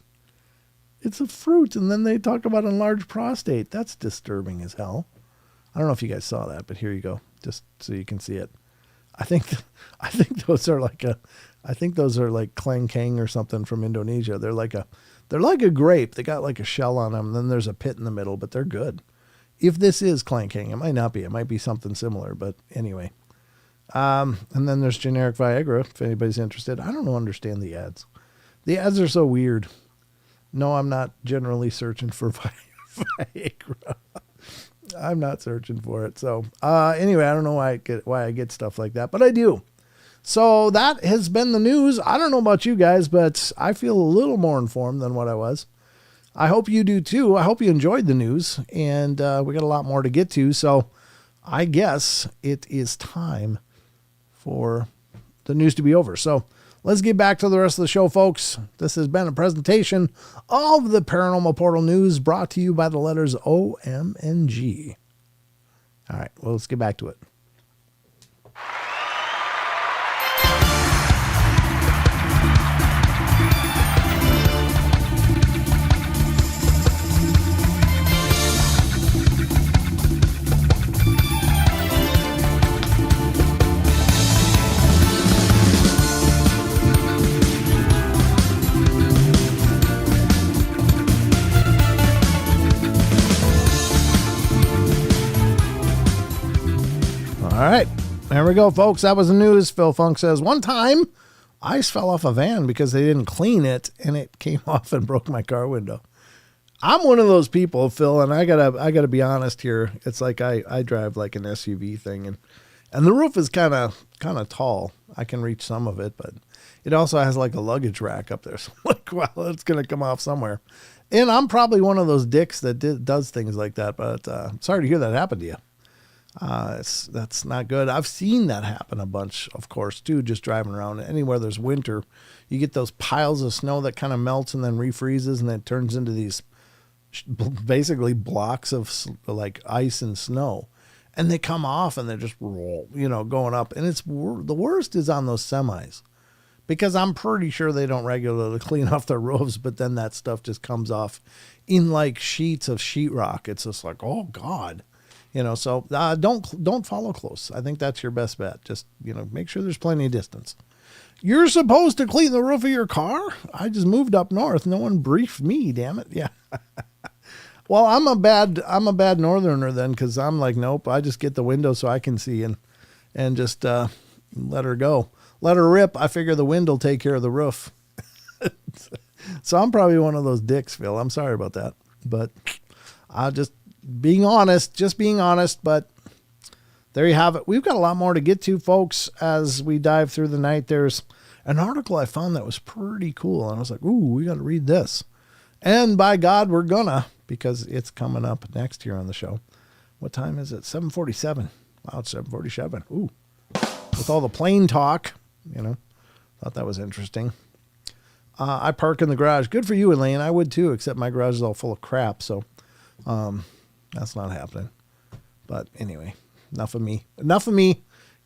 It's a fruit, and then they talk about enlarged prostate. That's disturbing as hell. I don't know if you guys saw that, but here you go, just so you can see it. I think those are like klangkang or something from Indonesia. They're like a grape. They got like a shell on them. And then there's a pit in the middle, but they're good. If this is klangkang, it might not be. It might be something similar, but anyway. And then there's generic Viagra, if anybody's interested. I don't understand the ads. The ads are so weird. No, I'm not generally searching for Viagra. I'm not searching for it. So anyway, I don't know why I get stuff like that, but I do. So that has been the news. I don't know about you guys, but I feel a little more informed than what I was. I hope you do too. I hope you enjoyed the news, and we got a lot more to get to. So I guess it is time for the news to be over. So let's get back to the rest of the show, folks. This has been a presentation of the Paranormal Portal News brought to you by the letters O, M, and G. All right, well, let's get back to it. All right, there we go, folks. That was the news. Phil Funk says, one time, ice fell off a van because they didn't clean it, and it came off and broke my car window. I'm one of those people, Phil, and I gotta be honest here. It's like I drive like an SUV thing, and the roof is kind of tall. I can reach some of it, but it also has like a luggage rack up there. So I'm like, well, it's gonna come off somewhere. And I'm probably one of those dicks that does things like that. But sorry to hear that happened to you. That's not good. I've seen that happen a bunch, of course, too, just driving around. Anywhere there's winter, you get those piles of snow that kind of melts and then refreezes, and then it turns into these basically blocks of like ice and snow. And they come off and they're just roll, going up. And the worst is on those semis, because I'm pretty sure they don't regularly clean off their roofs, but then that stuff just comes off in like sheets of sheetrock. It's just like, oh God. So don't follow close. I think that's your best bet. Just, make sure there's plenty of distance. You're supposed to clean the roof of your car? I just moved up north. No one briefed me, damn it. Yeah. Well, I'm a bad northerner then, because I'm like, nope, I just get the window so I can see and just let her go. Let her rip. I figure the wind will take care of the roof. So I'm probably one of those dicks, Phil. I'm sorry about that. But I just being honest, but there you have it. We've got a lot more to get to, folks, as we dive through the night. There's an article I found that was pretty cool. And I was like, ooh, we got to read this. And by God, we're gonna, because it's coming up next here on the show. What time is it? 7:47. Wow, it's 7:47. Ooh. With all the plane talk, thought that was interesting. I park in the garage. Good for you, Elaine. I would too, except my garage is all full of crap. So that's not happening. But anyway, enough of me.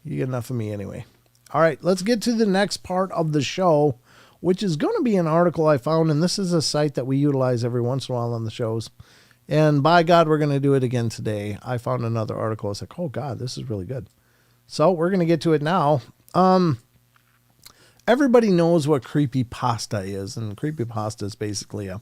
You get enough of me anyway. All right, let's get to the next part of the show, which is going to be an article I found. And this is a site that we utilize every once in a while on the shows. And by God, we're going to do it again today. I found another article. I was like, oh God, this is really good. So we're going to get to it now. Everybody knows what creepypasta is, and creepypasta is basically a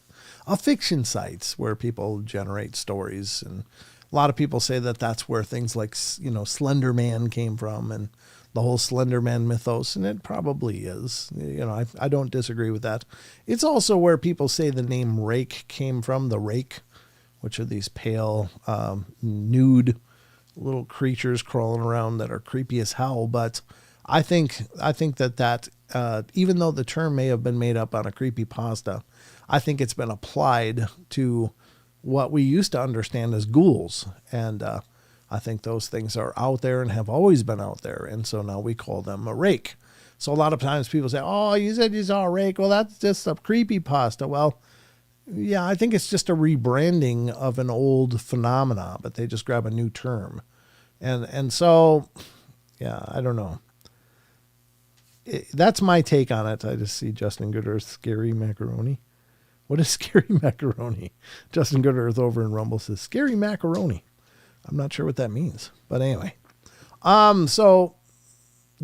fiction site where people generate stories, and a lot of people say that that's where things like, Slender Man came from, and the whole Slender Man mythos, and it probably is. I don't disagree with that. It's also where people say the name rake came from, the rake, which are these pale, nude little creatures crawling around that are creepy as hell, but I think that even though the term may have been made up on a creepypasta, I think it's been applied to what we used to understand as ghouls. And I think those things are out there and have always been out there. And so now we call them a rake. So a lot of times people say, oh, you said you saw a rake. Well, that's just a creepypasta. Well, yeah, I think it's just a rebranding of an old phenomena, but they just grab a new term. And so, yeah, I don't know. That's my take on it. I just see Justin Goodearth, scary macaroni. What is scary macaroni? Justin Goodearth over in Rumble says scary macaroni. I'm not sure what that means, but anyway. So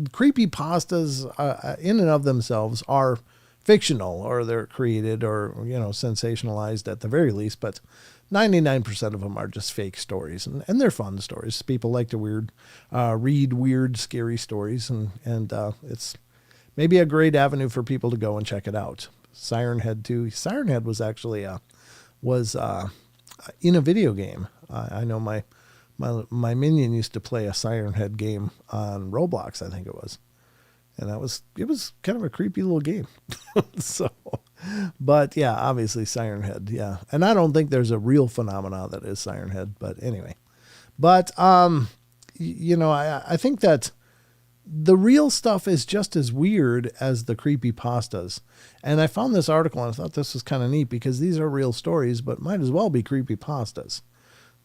creepypastas in and of themselves are fictional, or they're created, or sensationalized at the very least, but 99% of them are just fake stories, and they're fun stories. People like to read weird, scary stories, and it's maybe a great avenue for people to go and check it out. Siren Head too. Siren Head was actually was in a video game. I know my minion used to play a Siren Head game on Roblox, I think it was, and it was kind of a creepy little game. So, but yeah, obviously Siren Head, yeah, and I don't think there's a real phenomena that is Siren Head, but anyway, but I think that the real stuff is just as weird as the creepypastas. And I found this article and I thought this was kind of neat because these are real stories, but might as well be creepypastas.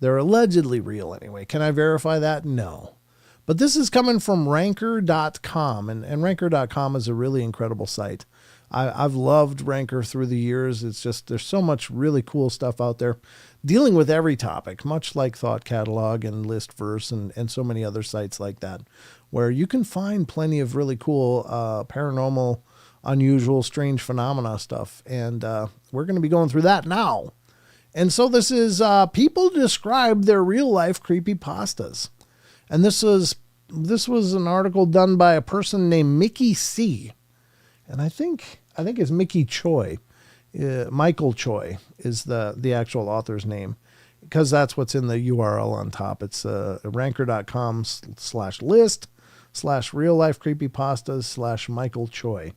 They're allegedly real anyway. Can I verify that? No. But this is coming from Ranker.com, and Ranker.com is a really incredible site. I've loved Ranker through the years. It's just, there's so much really cool stuff out there dealing with every topic, much like Thought Catalog and Listverse and so many other sites like that, where you can find plenty of really cool paranormal, unusual, strange phenomena stuff. And we're going to be going through that now. And so this is people describe their real life creepypastas. And this was an article done by a person named Mickey C. And I think it's Mickey Choi. Michael Choi is the actual author's name, because that's what's in the URL on top. It's ranker.com/list/real life creepypastas/Michael Choi.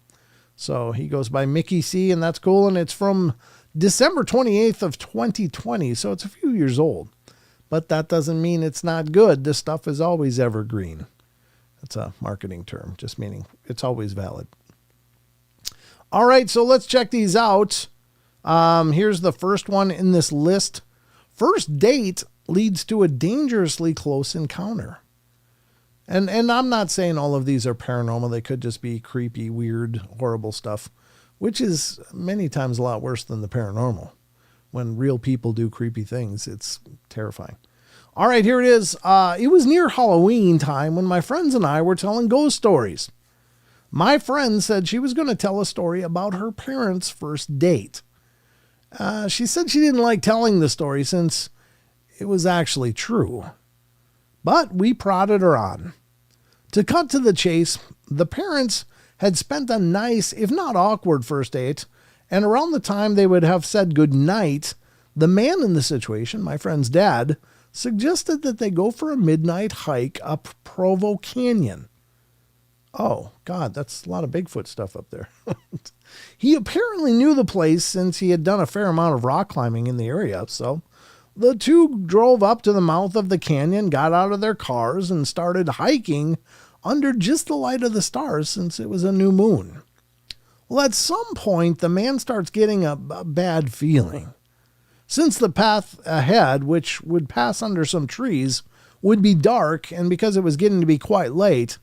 So he goes by Mickey C, and that's cool. And it's from December 28th of 2020. So it's a few years old, but that doesn't mean it's not good. This stuff is always evergreen. That's a marketing term, just meaning it's always valid. All right, so let's check these out. Here's the first one in this list. First date leads to a dangerously close encounter. And I'm not saying all of these are paranormal. They could just be creepy, weird, horrible stuff, which is many times a lot worse than the paranormal. When real people do creepy things, it's terrifying. All right, here it is. It was near Halloween time when my friends and I were telling ghost stories. My friend said she was going to tell a story about her parents' first date. She said she didn't like telling the story since it was actually true. But we prodded her on. To cut to the chase, the parents had spent a nice, if not awkward, first date, and around the time they would have said goodnight, the man in the situation, my friend's dad, suggested that they go for a midnight hike up Provo Canyon. Oh, God, that's a lot of Bigfoot stuff up there. He apparently knew the place since he had done a fair amount of rock climbing in the area, so the two drove up to the mouth of the canyon, got out of their cars, and started hiking under just the light of the stars since it was a new moon. Well, at some point, the man starts getting a bad feeling. Since the path ahead, which would pass under some trees, would be dark, and because it was getting to be quite late,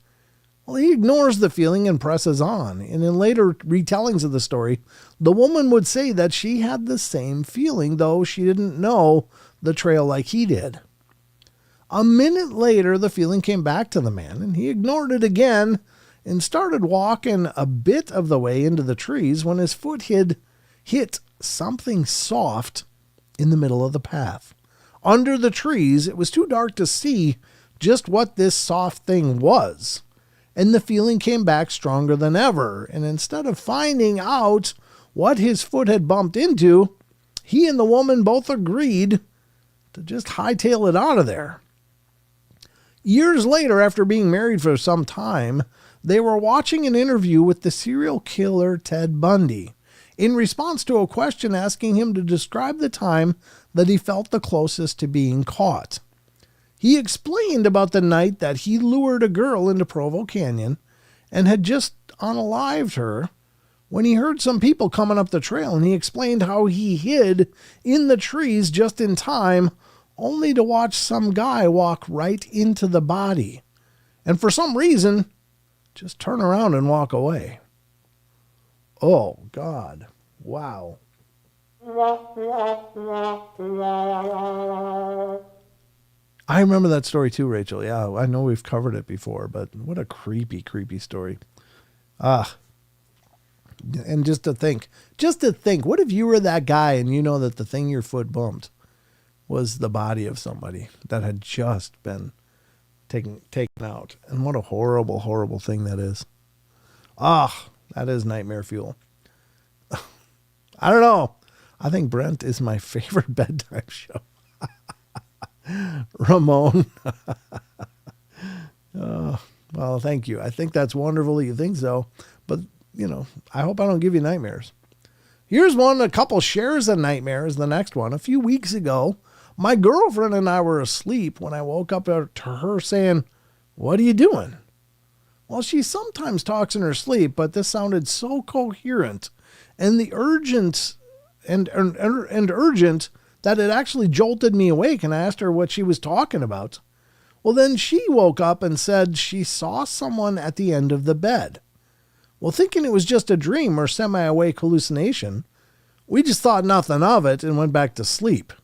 well, he ignores the feeling and presses on. And in later retellings of the story, the woman would say that she had the same feeling, though she didn't know the trail like he did. A minute later, the feeling came back to the man, and he ignored it again and started walking a bit of the way into the trees when his foot hit something soft in the middle of the path. Under the trees, it was too dark to see just what this soft thing was, and the feeling came back stronger than ever, and instead of finding out what his foot had bumped into, he and the woman both agreed to just hightail it out of there. Years later, after being married for some time, they were watching an interview with the serial killer Ted Bundy in response to a question asking him to describe the time that he felt the closest to being caught. He explained about the night that he lured a girl into Provo Canyon and had just unalived her when he heard some people coming up the trail, and he explained how he hid in the trees just in time only to watch some guy walk right into the body and for some reason just turn around and walk away. Oh, God. Wow. I remember that story too, Rachel. Yeah, I know we've covered it before, but what a creepy, creepy story. And just to think, what if you were that guy and you know that the thing your foot bumped was the body of somebody that had just been taken out? And what a horrible, horrible thing that is. That is nightmare fuel. I don't know. I think Brent is my favorite bedtime show. Ramon. Well, thank you. I think that's wonderful that you think so. But, I hope I don't give you nightmares. Here's one, a couple shares of nightmares. The next one. A few weeks ago, my girlfriend and I were asleep when I woke up to her saying, "What are you doing?" Well, she sometimes talks in her sleep, but this sounded so coherent and urgent that it actually jolted me awake, and I asked her what she was talking about. Well, then she woke up and said she saw someone at the end of the bed. Well, thinking it was just a dream or semi-awake hallucination, we just thought nothing of it and went back to sleep.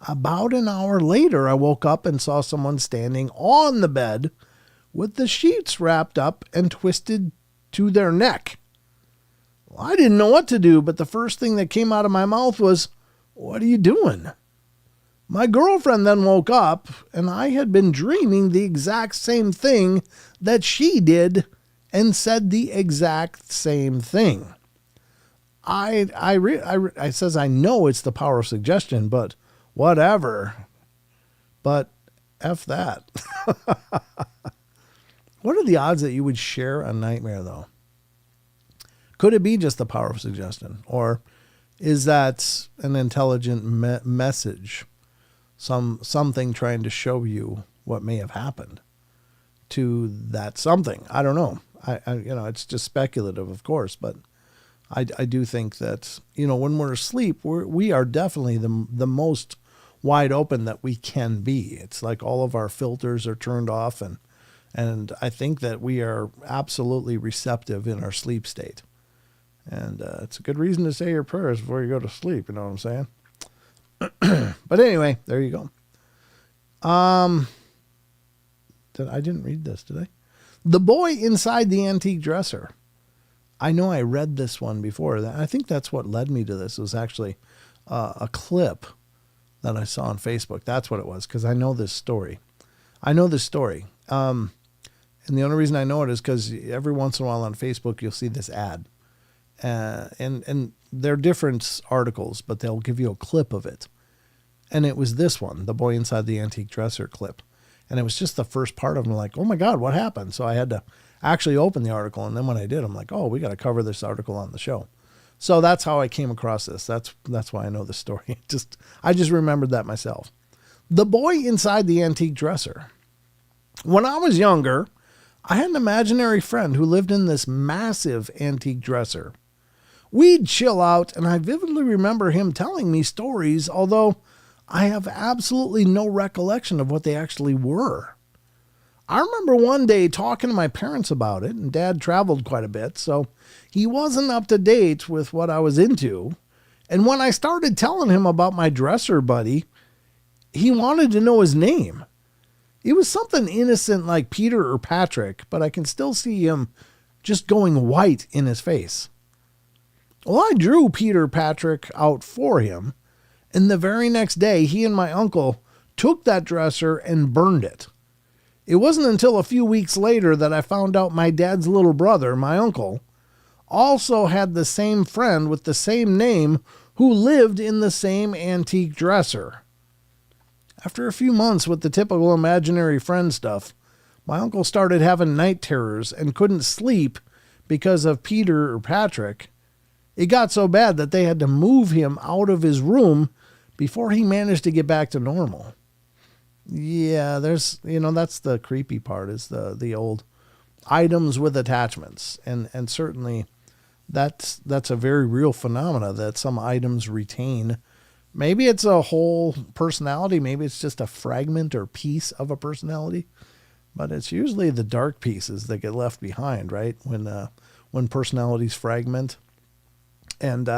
About an hour later, I woke up and saw someone standing on the bed with the sheets wrapped up and twisted to their neck. Well, I didn't know what to do, but the first thing that came out of my mouth was, "What are you doing?" My girlfriend then woke up, and I had been dreaming the exact same thing that she did and said the exact same thing. I says, I know it's the power of suggestion, but whatever. But F that. What are the odds that you would share a nightmare, though? Could it be just the power of suggestion? Or is that an intelligent message? Something trying to show you what may have happened to that something? I don't know. It's just speculative, of course, but I do think that, when we're asleep, we are definitely the most wide open that we can be. It's like all of our filters are turned off, and I think that we are absolutely receptive in our sleep state. And it's a good reason to say your prayers before you go to sleep. You know what I'm saying? But anyway, there you go. I didn't read this, did I? The boy inside the antique dresser. I know I read this one before. I think that's what led me to this. It was actually a clip that I saw on Facebook. That's what it was, because I know this story. And the only reason I know it is because every once in a while on Facebook you'll see this ad. And they're different articles, but they'll give you a clip of it. And it was this one, the boy inside the antique dresser clip. And it was just the first part of them, like, oh my God, what happened? So I had to actually open the article. And then when I did, I'm like, oh, we got to cover this article on the show. So that's how I came across this. That's why I know the story. I just remembered that myself. The boy inside the antique dresser. When I was younger, I had an imaginary friend who lived in this massive antique dresser. We'd chill out, and I vividly remember him telling me stories, although I have absolutely no recollection of what they actually were. I remember one day talking to my parents about it, and Dad traveled quite a bit, so he wasn't up to date with what I was into. And when I started telling him about my dresser buddy, he wanted to know his name. It was something innocent like Peter or Patrick, but I can still see him just going white in his face. Well, I drew Peter Patrick out for him, and the very next day, he and my uncle took that dresser and burned it. It wasn't until a few weeks later that I found out my dad's little brother, my uncle, also had the same friend with the same name who lived in the same antique dresser. After a few months with the typical imaginary friend stuff, my uncle started having night terrors and couldn't sleep because of Peter or Patrick. It got so bad that they had to move him out of his room before he managed to get back to normal. Yeah, that's the creepy part, is the old items with attachments. And certainly that's a very real phenomena that some items retain. Maybe it's a whole personality. Maybe it's just a fragment or piece of a personality. But it's usually the dark pieces that get left behind, right? When personalities fragment. And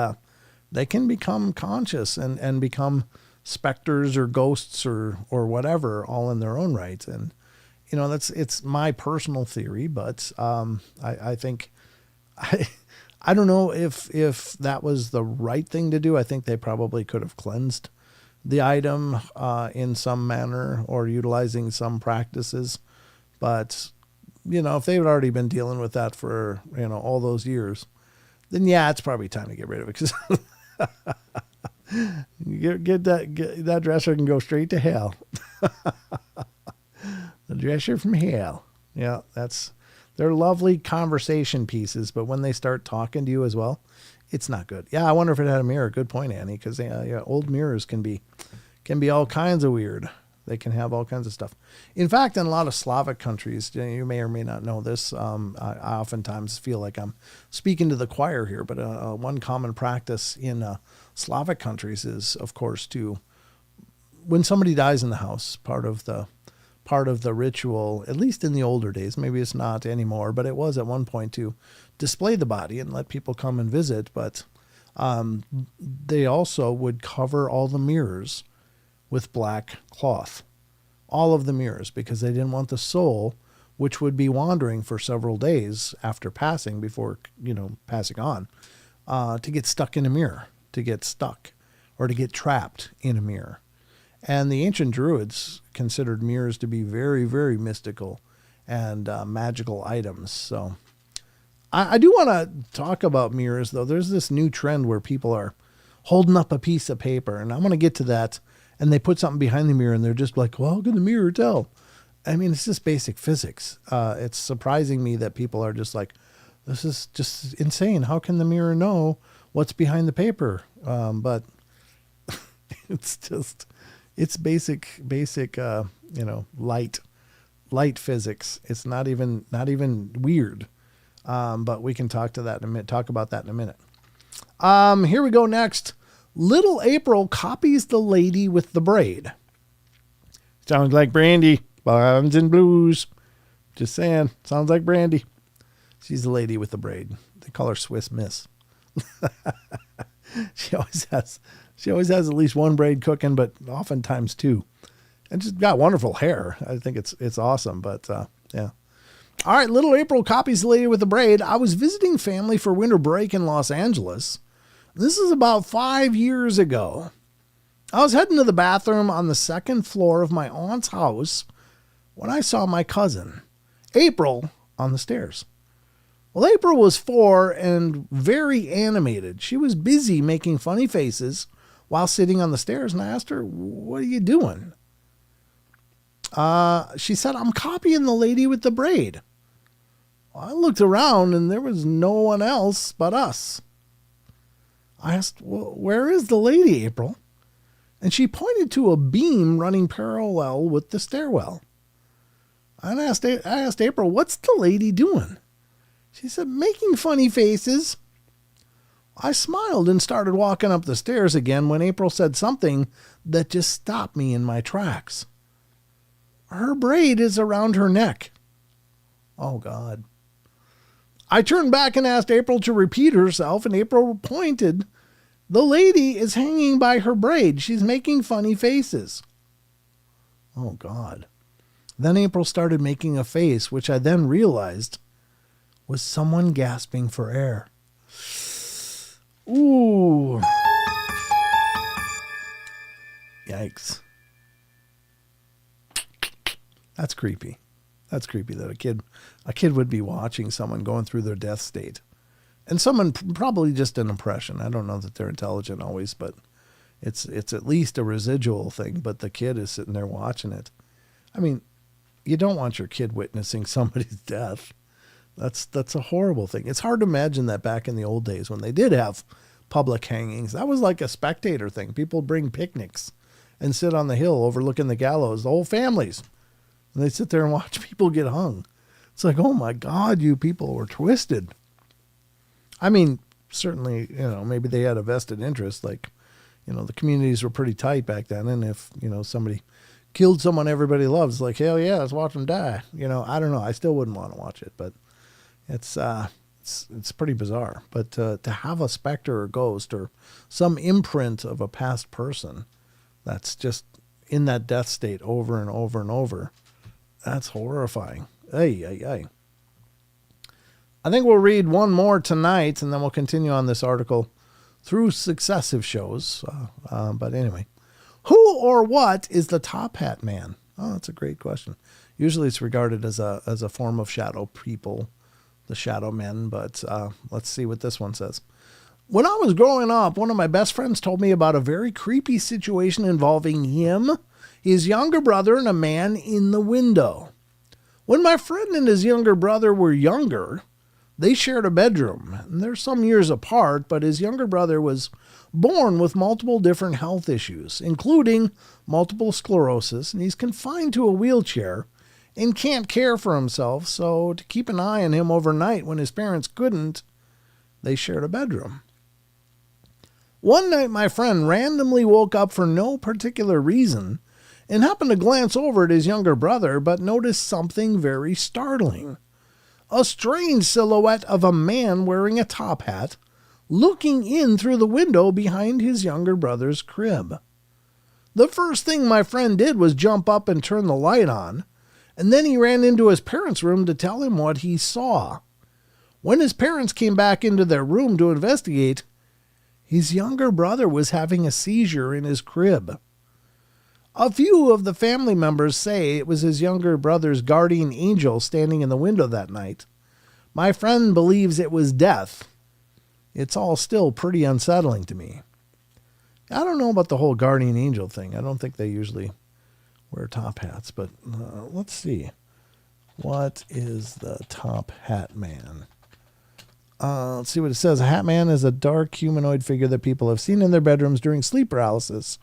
they can become conscious and become specters or ghosts or whatever, all in their own right. And, it's my personal theory, but I think... I don't know if that was the right thing to do. I think they probably could have cleansed the item in some manner or utilizing some practices. But, if they've already been dealing with that for, all those years, then yeah, it's probably time to get rid of it. Because get that dresser can go straight to hell. The dresser from hell. Yeah, they're lovely conversation pieces, but when they start talking to you as well, it's not good. Yeah, I wonder if it had a mirror. Good point, Annie, because old mirrors can be all kinds of weird. They can have all kinds of stuff. In fact, in a lot of Slavic countries, you may or may not know this. I oftentimes feel like I'm speaking to the choir here, but one common practice in Slavic countries is, of course, when somebody dies in the house, part of the ritual, at least in the older days, maybe it's not anymore, but it was at one point, to display the body and let people come and visit. But they also would cover all the mirrors with black cloth, all of the mirrors, because they didn't want the soul, which would be wandering for several days after passing, before, passing on, to get stuck in a mirror, to get stuck or to get trapped in a mirror. And the ancient Druids considered mirrors to be very, very mystical and magical items. So I do want to talk about mirrors, though. There's this new trend where people are holding up a piece of paper, and I want to get to that. And they put something behind the mirror, and they're just like, well, how can the mirror tell? I mean, it's just basic physics. It's surprising me that people are just like, this is just insane. How can the mirror know what's behind the paper? But it's basic, light physics. It's not even weird. But we can talk about that in a minute. Here we go next. Little April copies the lady with the braid. Sounds like Brandy. Bonds and blues. Just saying. Sounds like Brandy. She's the lady with the braid. They call her Swiss Miss. She always has at least one braid cooking, but oftentimes two. And she's got wonderful hair. I think it's awesome. But yeah. All right, little April copies the lady with the braid. I was visiting family for winter break in Los Angeles. This is about 5 years ago. I was heading to the bathroom on the second floor of my aunt's house when I saw my cousin, April, on the stairs. Well, April was 4 and very animated. She was busy making funny faces while sitting on the stairs, and I asked her, "What are you doing?" She said, "I'm copying the lady with the braid." Well, I looked around, and there was no one else but us. I asked, "Well, where is the lady, April?" And she pointed to a beam running parallel with the stairwell. I asked April, "What's the lady doing?" She said, "Making funny faces." I smiled and started walking up the stairs again when April said something that just stopped me in my tracks. "Her braid is around her neck." Oh, God. I turned back and asked April to repeat herself, and April pointed. "The lady is hanging by her braid. She's making funny faces." Oh, God. Then April started making a face, which I then realized was someone gasping for air. Ooh. Yikes. That's creepy. That's creepy that a kid would be watching someone going through their death state. And someone probably just an impression. I don't know that they're intelligent always, but it's at least a residual thing, but the kid is sitting there watching it. I mean, you don't want your kid witnessing somebody's death. That's a horrible thing. It's hard to imagine that back in the old days when they did have public hangings. That was like a spectator thing. People bring picnics and sit on the hill overlooking the gallows, the whole families. And they sit there and watch people get hung. It's like, oh my God, you people were twisted. I mean, certainly, maybe they had a vested interest. Like, the communities were pretty tight back then. And if, somebody killed someone everybody loves, like, hell yeah, let's watch them die. I don't know. I still wouldn't want to watch it, but it's pretty bizarre. But to have a specter or ghost or some imprint of a past person that's just in that death state over and over and over, that's horrifying. Ay, ay, ay. I think we'll read one more tonight, and then we'll continue on this article through successive shows. But anyway, who or what is the Top Hat Man? Oh, that's a great question. Usually it's regarded as a form of shadow people, the shadow men, but let's see what this one says. When I was growing up, one of my best friends told me about a very creepy situation involving him, his younger brother, and a man in the window. When my friend and his younger brother were younger, they shared a bedroom. And they're some years apart, but his younger brother was born with multiple different health issues, including multiple sclerosis, and he's confined to a wheelchair and can't care for himself, so to keep an eye on him overnight when his parents couldn't, they shared a bedroom. One night my friend randomly woke up for no particular reason and happened to glance over at his younger brother, but noticed something very startling. A strange silhouette of a man wearing a top hat, looking in through the window behind his younger brother's crib. The first thing my friend did was jump up and turn the light on, and then he ran into his parents' room to tell him what he saw. When his parents came back into their room to investigate, his younger brother was having a seizure in his crib. A few of the family members say it was his younger brother's guardian angel standing in the window that night. My friend believes it was death. It's all still pretty unsettling to me. I don't know about the whole guardian angel thing. I don't think they usually wear top hats, but let's see. What is the Top Hat Man? Let's see what it says. A hat man is a dark humanoid figure that people have seen in their bedrooms during sleep paralysis.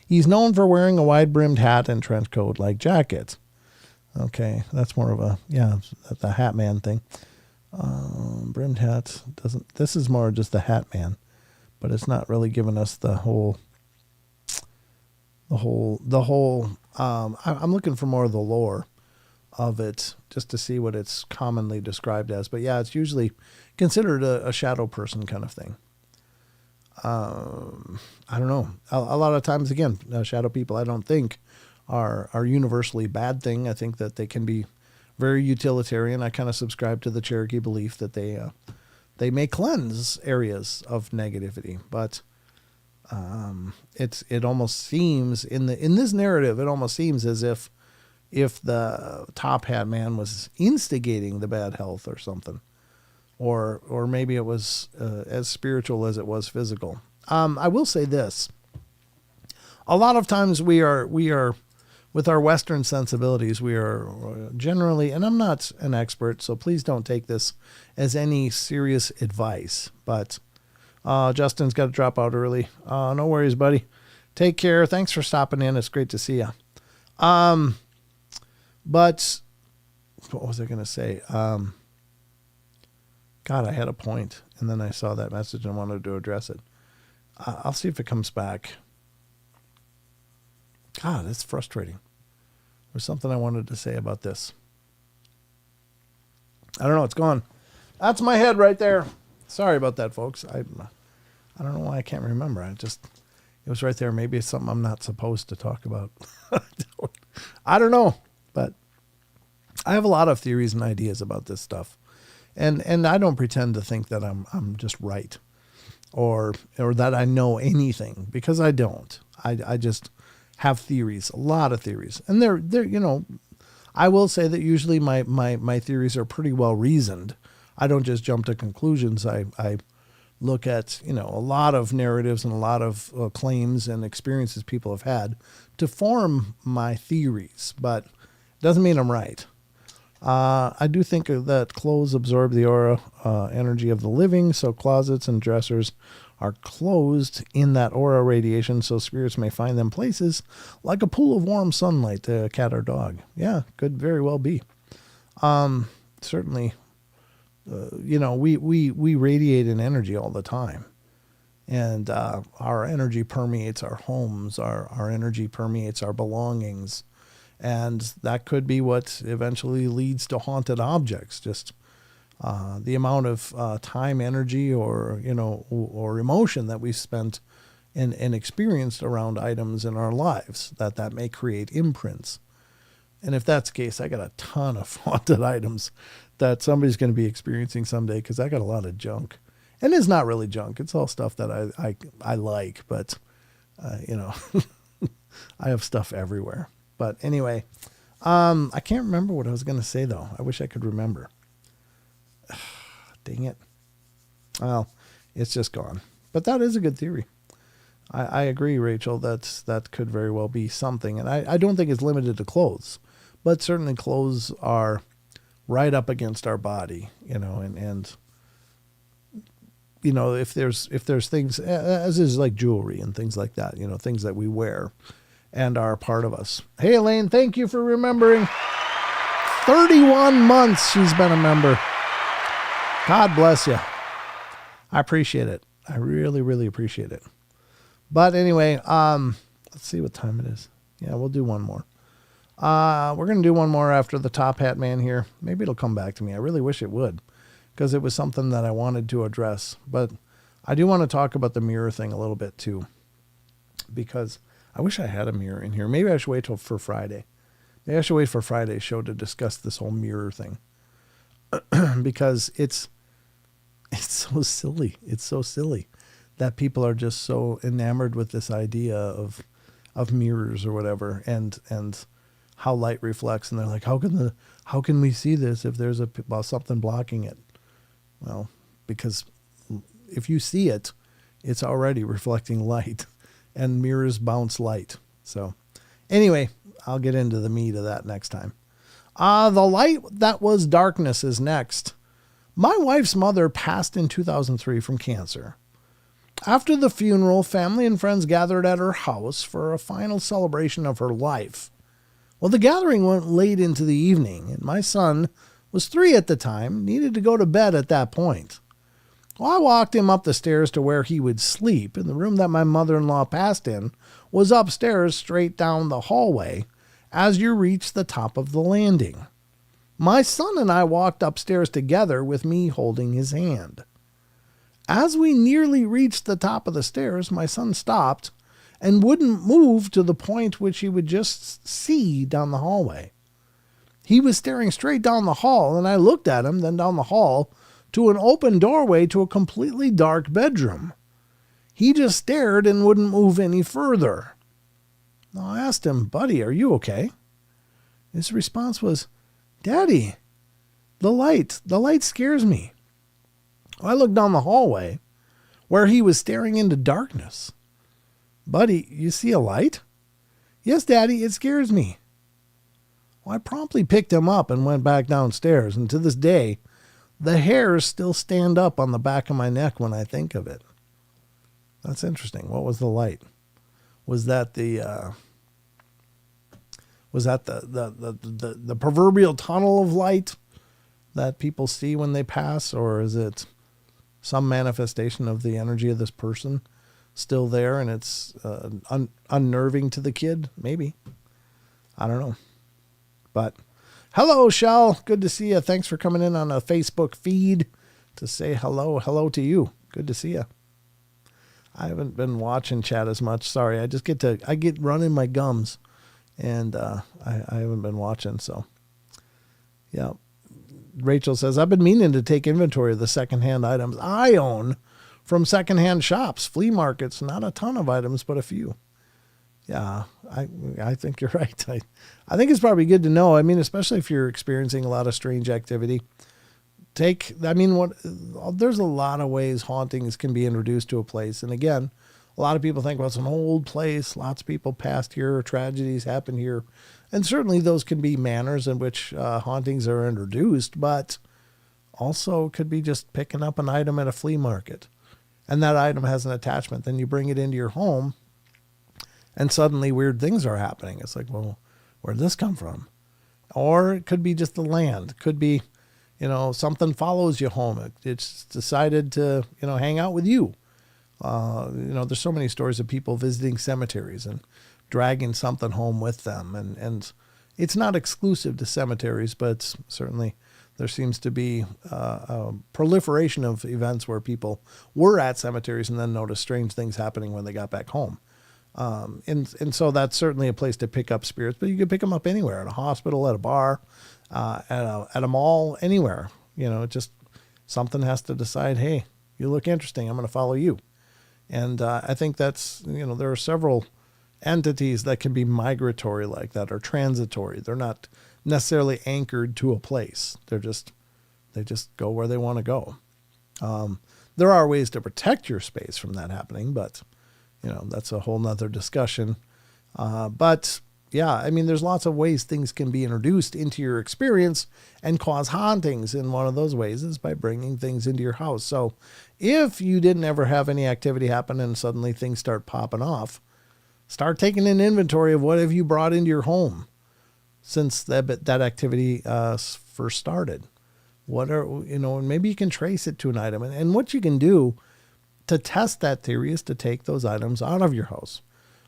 He's known for wearing a wide-brimmed hat and trench coat-like jacket. Okay, that's more of the hat man thing. Brimmed hat doesn't. This is more just the hat man, but it's not really giving us the whole. I'm looking for more of the lore of it just to see what it's commonly described as. But yeah, it's usually considered a shadow person kind of thing. I don't know. A lot of times, again, shadow people I don't think are universally bad thing. I think that they can be very utilitarian. I kind of subscribe to the Cherokee belief that they may cleanse areas of negativity, but it almost seems in this narrative, it almost seems as if the top hat man was instigating the bad health or something, or maybe it was as spiritual as it was physical. I will say this: a lot of times we are with our Western sensibilities, we are generally, and I'm not an expert, so please don't take this as any serious advice, but Justin's got to drop out early. No worries, buddy. Take care. Thanks for stopping in. It's great to see you. But what was I going to say? God, I had a point, and then I saw that message and wanted to address it. I'll see if it comes back. God, it's frustrating. There's something I wanted to say about this. I don't know. It's gone. That's my head right there. Sorry about that, folks. I don't know why I can't remember. It was right there. Maybe it's something I'm not supposed to talk about. I don't know, but I have a lot of theories and ideas about this stuff. And I don't pretend to think that I'm just right or that I know anything, because I don't. I just have theories, a lot of theories. And they're I will say that usually my theories are pretty well reasoned. I don't just jump to conclusions. I look at, a lot of narratives and a lot of claims and experiences people have had to form my theories, but it doesn't mean I'm right. I do think that clothes absorb the aura energy of the living, so closets and dressers are closed in that aura radiation, so spirits may find them places like a pool of warm sunlight to a cat or dog. Yeah, could very well be. Certainly, we radiate an energy all the time, and our energy permeates our homes. Our energy permeates our belongings, and that could be what eventually leads to haunted objects. Just the amount of time, energy, or emotion that we spent and experienced around items in our lives, that may create imprints. And if that's the case, I got a ton of haunted items that somebody's going to be experiencing someday, because I got a lot of junk. And it's not really junk. It's all stuff that I like, but, I have stuff everywhere. But anyway, I can't remember what I was going to say, though. I wish I could remember. Dang it. Well, it's just gone. But that is a good theory. I agree, Rachel, that could very well be something. And I don't think it's limited to clothes, but certainly clothes are right up against our body, and if there's things, as is like jewelry and things like that, things that we wear and are part of us. Hey, Elaine, thank you for remembering. 31 months she's been a member. God bless you. I appreciate it. I really, really appreciate it. But anyway, let's see what time it is. Yeah, we'll do one more. We're going to do one more after the top hat man here. Maybe it'll come back to me. I really wish it would, because it was something that I wanted to address. But I do want to talk about the mirror thing a little bit too, because I wish I had a mirror in here. Maybe I should wait for Friday. Maybe I should wait for Friday's show to discuss this whole mirror thing, because it's so silly. It's so silly that people are just so enamored with this idea of mirrors or whatever, and how light reflects, and they're like, how can we see this if there's something blocking it? Well, because if you see it, it's already reflecting light, and mirrors bounce light. So anyway, I'll get into the meat of that next time. The light that was darkness is next. My wife's mother passed in 2003 from cancer. After the funeral, family and friends gathered at her house for a final celebration of her life. Well, the gathering went late into the evening, and my son was 3 at the time, needed to go to bed at that point. Well, I walked him up the stairs to where he would sleep, and the room that my mother-in-law passed in was upstairs straight down the hallway as you reach the top of the landing. My son and I walked upstairs together with me holding his hand. As we nearly reached the top of the stairs, my son stopped and wouldn't move to the point which he would just see down the hallway. He was staring straight down the hall, and I looked at him, then down the hall, to an open doorway to a completely dark bedroom. He just stared and wouldn't move any further. Now I asked him, "Buddy, are you okay?" His response was, "Daddy, the light scares me." I looked down the hallway where he was staring into darkness. "Buddy, you see a light?" "Yes, Daddy, it scares me." Well, I promptly picked him up and went back downstairs, and to this day, the hairs still stand up on the back of my neck when I think of it. That's interesting. What was the light? Was that the proverbial tunnel of light that people see when they pass, or is it some manifestation of the energy of this person still there, and it's unnerving to the kid? Maybe. I don't know. But hello, Shell. Good to see you. Thanks for coming in on a Facebook feed to say hello. Hello to you. Good to see you. I haven't been watching chat as much. Sorry. I get running my gums, and I haven't been watching. So yeah. Rachel says, "I've been meaning to take inventory of the secondhand items I own from secondhand shops, flea markets, not a ton of items, but a few." Yeah, I think you're right. I think it's probably good to know. I mean, especially if you're experiencing a lot of strange activity. There's a lot of ways hauntings can be introduced to a place. And again, a lot of people think, well, it's an old place. Lots of people passed here, tragedies happen here. And certainly those can be manners in which hauntings are introduced, but also could be just picking up an item at a flea market. And that item has an attachment. Then you bring it into your home, and suddenly weird things are happening. It's like, well, where'd this come from? Or it could be just the land. It could be, something follows you home. It's decided to, hang out with you. There's so many stories of people visiting cemeteries and dragging something home with them. And it's not exclusive to cemeteries, but certainly there seems to be a proliferation of events where people were at cemeteries and then noticed strange things happening when they got back home. And so that's certainly a place to pick up spirits, but you can pick them up anywhere, at a hospital, at a bar, at a mall, anywhere. Just something has to decide, hey, you look interesting, I'm going to follow you. And I think that's, there are several entities that can be migratory like that, or transitory. They're not necessarily anchored to a place. They just go where they want to go. There are ways to protect your space from that happening, but that's a whole nother discussion. But yeah, there's lots of ways things can be introduced into your experience and cause hauntings. And one of those ways is by bringing things into your house. So if you didn't ever have any activity happen and suddenly things start popping off, start taking an inventory of what have you brought into your home since that activity first started. And maybe you can trace it to an item. And what you can do to test that theory is to take those items out of your house,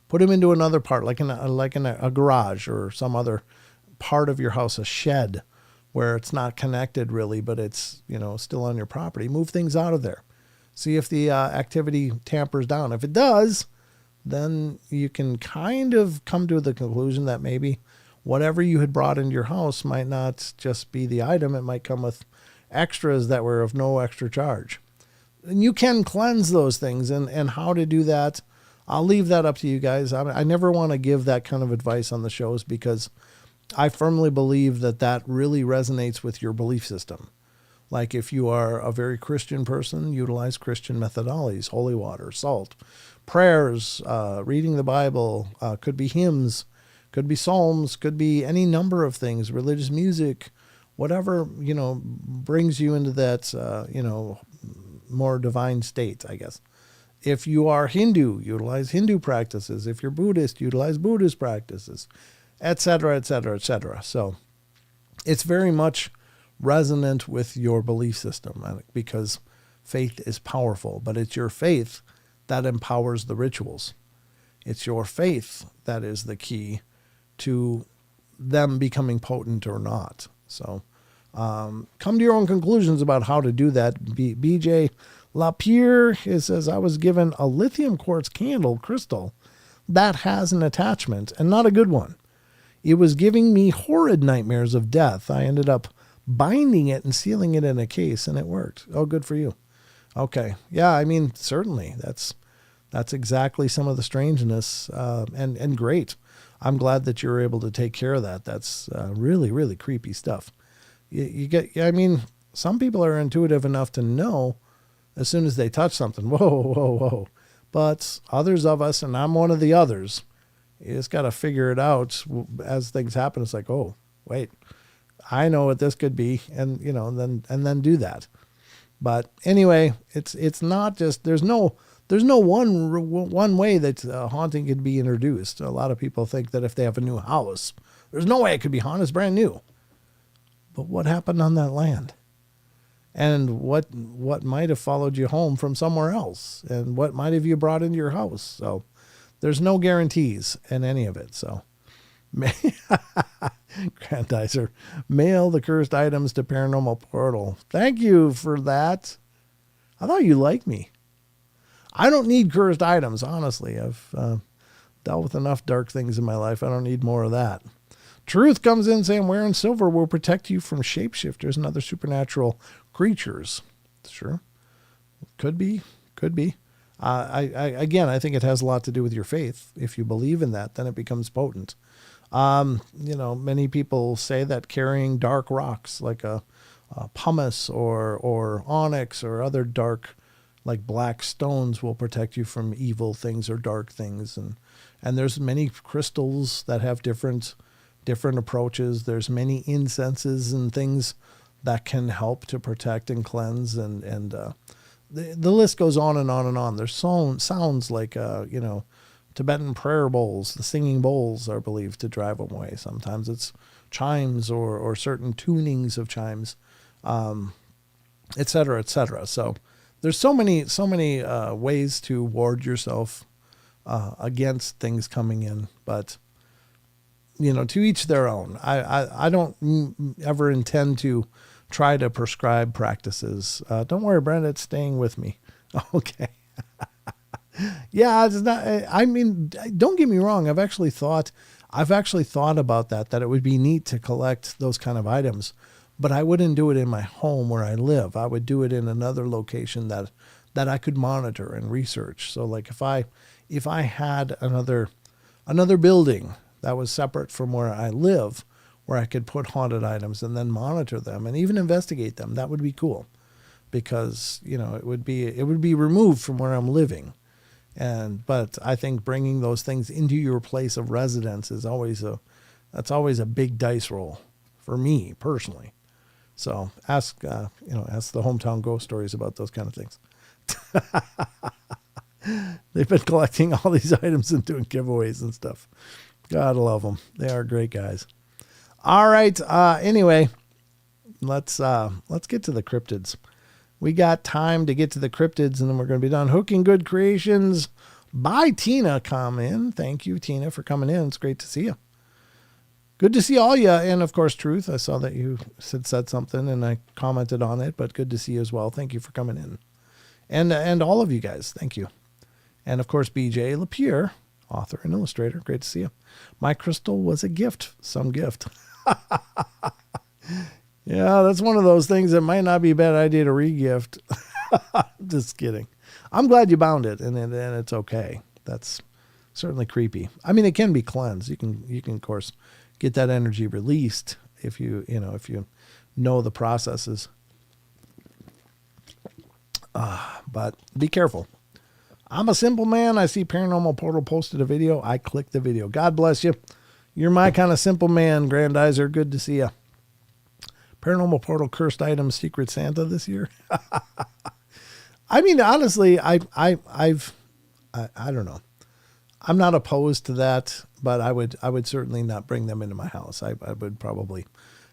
put them into another part, like in a garage or some other part of your house, a shed where it's not connected really, but it's, still on your property. Move things out of there. See if the activity tampers down. If it does, then you can kind of come to the conclusion that maybe whatever you had brought into your house might not just be the item. It might come with extras that were of no extra charge. And you can cleanse those things, and how to do that, I'll leave that up to you guys. I never want to give that kind of advice on the shows because I firmly believe that really resonates with your belief system. Like if you are a very Christian person, utilize Christian methodologies, holy water, salt, prayers, reading the Bible, could be hymns, could be psalms, could be any number of things, religious music, whatever, brings you into that, more divine state, I guess. If you are Hindu, utilize Hindu practices. If you're Buddhist, utilize Buddhist practices, et cetera, et cetera, et cetera. So it's very much resonant with your belief system because faith is powerful, but it's your faith that empowers the rituals. It's your faith that is the key to them becoming potent or not. So come to your own conclusions about how to do that. BJ Lapierre says, I was given a lithium quartz candle crystal that has an attachment and not a good one. It was giving me horrid nightmares of death. I ended up binding it and sealing it in a case, and it worked. Oh, good for you. Okay. Yeah, I mean, certainly that's exactly some of the strangeness, and great. I'm glad that you're able to take care of that. That's really, really creepy stuff. I mean, some people are intuitive enough to know as soon as they touch something, whoa, whoa, whoa. But others of us, and I'm one of the others, you just got to figure it out as things happen. It's like, oh, wait, I know what this could be. And, then do that. But anyway, it's not just, there's no one way that haunting could be introduced. A lot of people think that if they have a new house, there's no way it could be haunted. It's brand new. But what happened on that land? And what might have followed you home from somewhere else? And what might have you brought into your house? So there's no guarantees in any of it. So Grandizer, mail the cursed items to Paranormal Portal. Thank you for that. I thought you liked me. I don't need cursed items, honestly. I've dealt with enough dark things in my life. I don't need more of that. Truth comes in saying wearing silver will protect you from shapeshifters and other supernatural creatures. Sure. Could be. I think it has a lot to do with your faith. If you believe in that, then it becomes potent. Many people say that carrying dark rocks like a pumice or onyx or other dark, like black stones, will protect you from evil things or dark things. And there's many crystals that have different approaches. There's many incenses and things that can help to protect and cleanse, and the list goes on and on and on. There's sounds like Tibetan prayer bowls. The singing bowls are believed to drive them away. Sometimes it's chimes or certain tunings of chimes, et cetera, et cetera. So there's so many ways to ward yourself against things coming in, but to each their own. I don't ever intend to try to prescribe practices. Don't worry, Brenda, it's staying with me. Okay. Yeah, it's not, I mean, don't get me wrong. I've actually thought about that it would be neat to collect those kind of items, but I wouldn't do it in my home where I live. I would do it in another location that I could monitor and research. So like if I had another building that was separate from where I live, where I could put haunted items and then monitor them and even investigate them, that would be cool, because it would be removed from where I'm living. But I think bringing those things into your place of residence is always a big dice roll for me personally. So ask the hometown ghost stories about those kind of things. They've been collecting all these items and doing giveaways and stuff. God love them. They are great guys. All right. Anyway, let's get to the cryptids. We got time to get to the cryptids, and then we're going to be done. Hooking Good Creations by Tina come in. Thank you, Tina, for coming in. It's great to see you. Good to see all you. And of course, Truth. I saw that you said something and I commented on it, but good to see you as well. Thank you for coming in. And all of you guys. Thank you. And of course, BJ Lapierre, author and illustrator. Great to see you. My crystal was a gift. Some gift. Yeah, that's one of those things that might not be a bad idea to re-gift. Just kidding. I'm glad you bound it, and it's okay. That's certainly creepy. I mean, it can be cleansed. You can of course get that energy released if you know the processes. But be careful. I'm a simple man. I see Paranormal Portal posted a video. I clicked the video. God bless you. You're my kind of simple man, Grandizer. Good to see you. Paranormal Portal cursed items, Secret Santa this year. I mean, honestly, I don't know. I'm not opposed to that, but I would certainly not bring them into my house. I would probably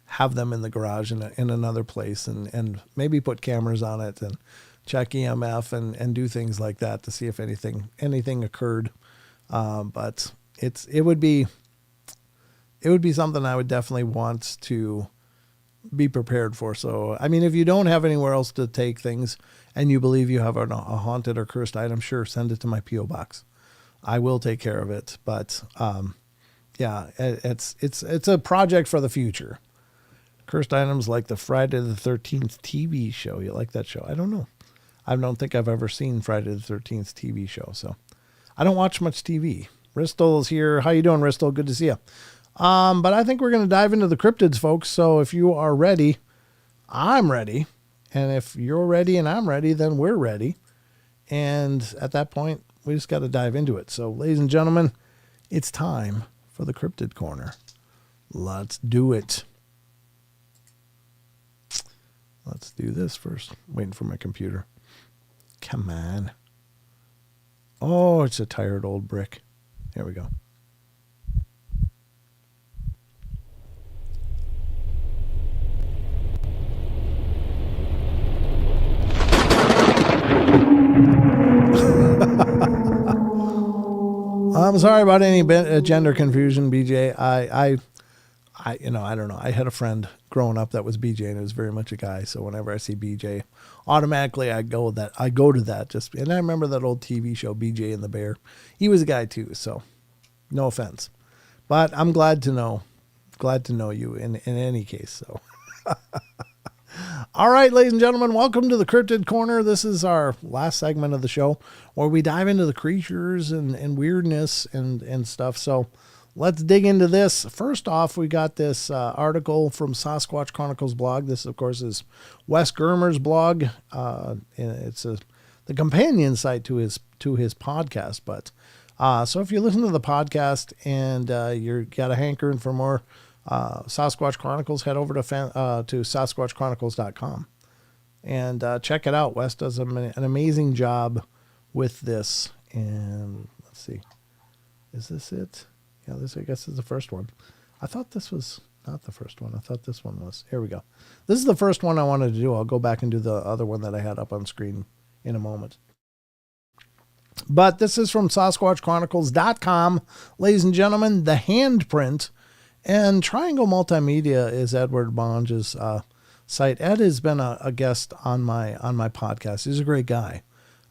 have them in the garage in another place and maybe put cameras on it and check EMF and do things like that to see if anything occurred. But it would be something I would definitely want to be prepared for. So, I mean, if you don't have anywhere else to take things and you believe you have a haunted or cursed item, sure, send it to my P.O. box. I will take care of it. But Yeah, it's a project for the future. Cursed items like the Friday the 13th TV show. You like that show? I don't know. I don't think I've ever seen Friday the 13th TV show, so I don't watch much TV. Ristol's here. How you doing, Ristol? Good to see you. But I think we're going to dive into the cryptids, folks. So if you are ready, I'm ready. And if you're ready and I'm ready, then we're ready. And at that point, we just got to dive into it. So, ladies and gentlemen, it's time for the Cryptid Corner. Let's do it. Let's do this first. Waiting for my computer. Come on. Oh, it's a tired old brick. There we go. I'm sorry about any gender confusion, BJ. I don't know. I had a friend growing up that was BJ, and it was very much a guy. So whenever I see BJ, automatically I go to that. Just, and I remember that old TV show, BJ and the Bear. He was a guy too. So no offense, but I'm glad to know you in any case. So. All right, ladies and gentlemen, welcome to the Cryptid Corner. This is our last segment of the show where we dive into the creatures and weirdness and stuff. So let's dig into this. First off, we got this article from Sasquatch Chronicles blog. This, of course, is Wes Germer's blog. And it's the companion site to his podcast. But so if you listen to the podcast and you got a hankering for more Sasquatch Chronicles, head over to sasquatchchronicles.com and check it out. Wes does an amazing job with this. And let's see, is this it? Yeah, this I guess is the first one. I thought this was not the first one. I thought this one was. Here we go. This is the first one I wanted to do. I'll go back and do the other one that I had up on screen in a moment. But this is from sasquatchchronicles.com. Ladies and gentlemen, the handprint. And Triangle Multimedia is Edward Bonge's site. Ed has been a guest on my podcast. He's a great guy.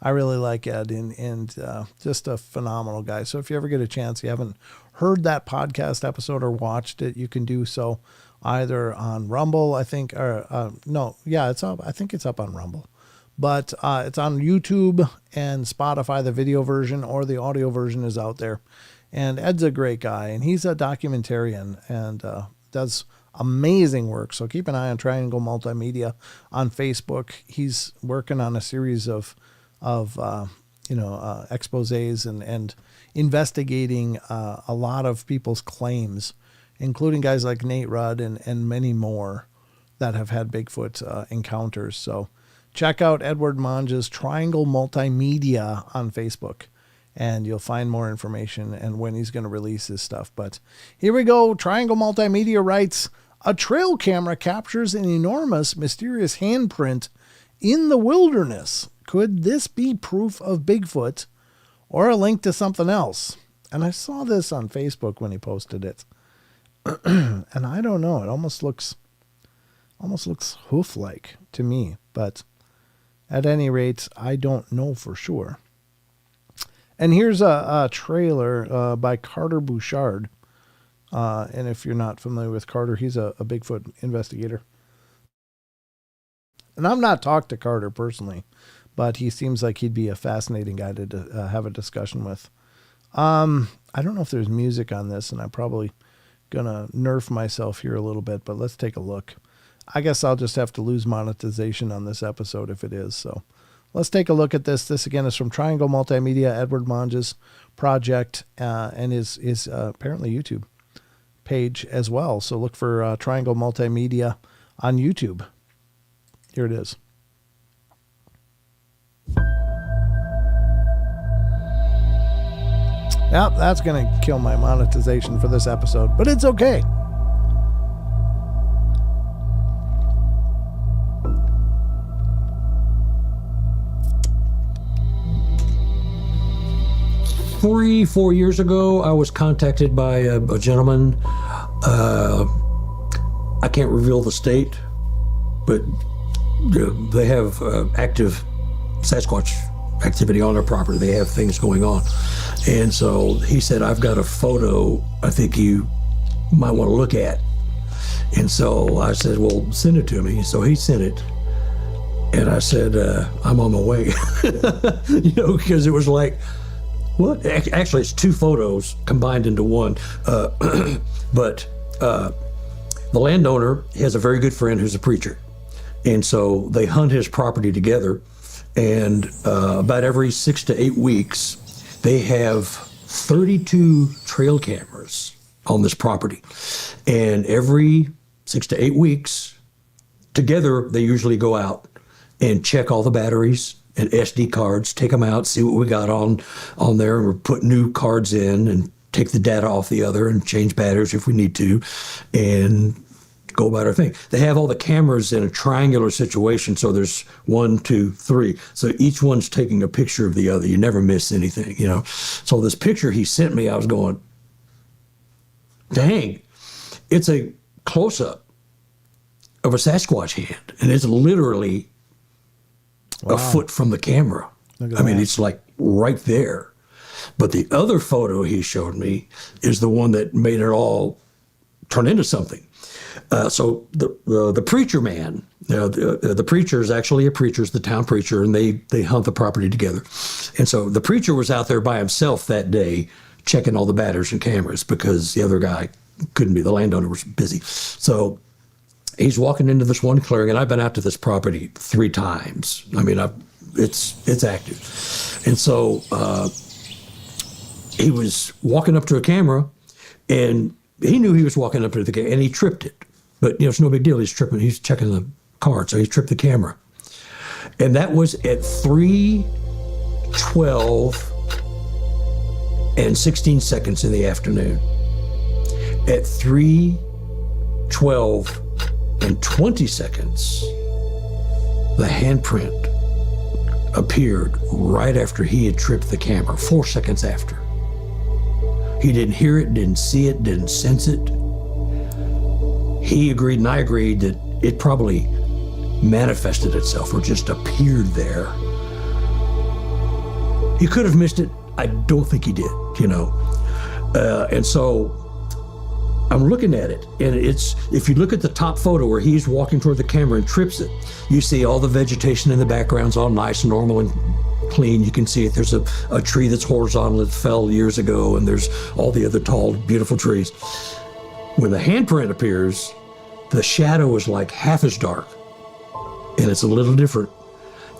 I really like Ed and just a phenomenal guy. So if you ever get a chance, you haven't heard that podcast episode or watched it, you can do so either on Rumble, I think, or it's up. I think it's up on Rumble, but it's on YouTube and Spotify, the video version, or the audio version is out there. And Ed's a great guy, and he's a documentarian and does amazing work. So keep an eye on Triangle Multimedia on Facebook. He's working on a series of exposés and investigating a lot of people's claims, including guys like Nate Rudd and many more that have had Bigfoot encounters. So check out Edward Monge's Triangle Multimedia on Facebook, and you'll find more information and when he's going to release his stuff. But here we go. Triangle Multimedia writes, a trail camera captures an enormous, mysterious handprint in the wilderness. Could this be proof of Bigfoot or a link to something else? And I saw this on Facebook when he posted it. And I don't know. It almost looks hoof-like to me. But at any rate, I don't know for sure. And here's a trailer by Carter Bouchard. And if you're not familiar with Carter, he's a Bigfoot investigator. And I've not talked to Carter personally, but he seems like he'd be a fascinating guy to have a discussion with. I don't know if there's music on this, and I'm probably going to nerf myself here a little bit, but let's take a look. I guess I'll just have to lose monetization on this episode if it is, so... Let's take a look at this. This, again, is from Triangle Multimedia, Edward Monge's project, and his apparently YouTube page as well. So look for Triangle Multimedia on YouTube. Here it is. Yep, that's going to kill my monetization for this episode, but it's okay. Four years ago, I was contacted by a gentleman. I can't reveal the state, but they have active Sasquatch activity on their property. They have things going on. And so he said, I've got a photo I think you might want to look at. And so I said, well, send it to me. So he sent it. And I said, I'm on my way. Because it was like, what? Actually, it's two photos combined into one. But the landowner has a very good friend who's a preacher. And so they hunt his property together. And about every 6 to 8 weeks, they have 32 trail cameras on this property. And every 6 to 8 weeks, together, they usually go out and check all the batteries and SD cards, take them out, see what we got on there, and put new cards in and take the data off the other and change batteries if we need to, and go about our thing. They have all the cameras in a triangular situation, so there's 1, 2, 3. So each one's taking a picture of the other. You never miss anything, So this picture he sent me, I was going, dang, it's a close-up of a Sasquatch hand, and it's literally a foot from the camera. It's like right there. But the other photo he showed me is the one that made it all turn into something. So the preacher man, the preacher is actually a preacher, the town preacher, and they hunt the property together. And so the preacher was out there by himself that day checking all the batteries and cameras because the other guy couldn't be. The landowner was busy. So he's walking into this one clearing, and I've been out to this property 3 times. It's active. And so he was walking up to a camera, and he knew he was walking up to the camera, and he tripped it. But, it's no big deal. He's tripping. He's checking the card, so he tripped the camera. And that was at 3:12 and 16 seconds in the afternoon. At 3:12 and 20 seconds, the handprint appeared right after he had tripped the camera, 4 seconds after. He didn't hear it, didn't see it, didn't sense it. He agreed, and I agreed, that it probably manifested itself or just appeared there. He could have missed it. I don't think he did, And so I'm looking at it, and if you look at the top photo where he's walking toward the camera and trips it, you see all the vegetation in the background's all nice, normal, and clean. You can see it. There's a tree that's horizontal that fell years ago, and there's all the other tall, beautiful trees. When the handprint appears, the shadow is like half as dark, and it's a little different.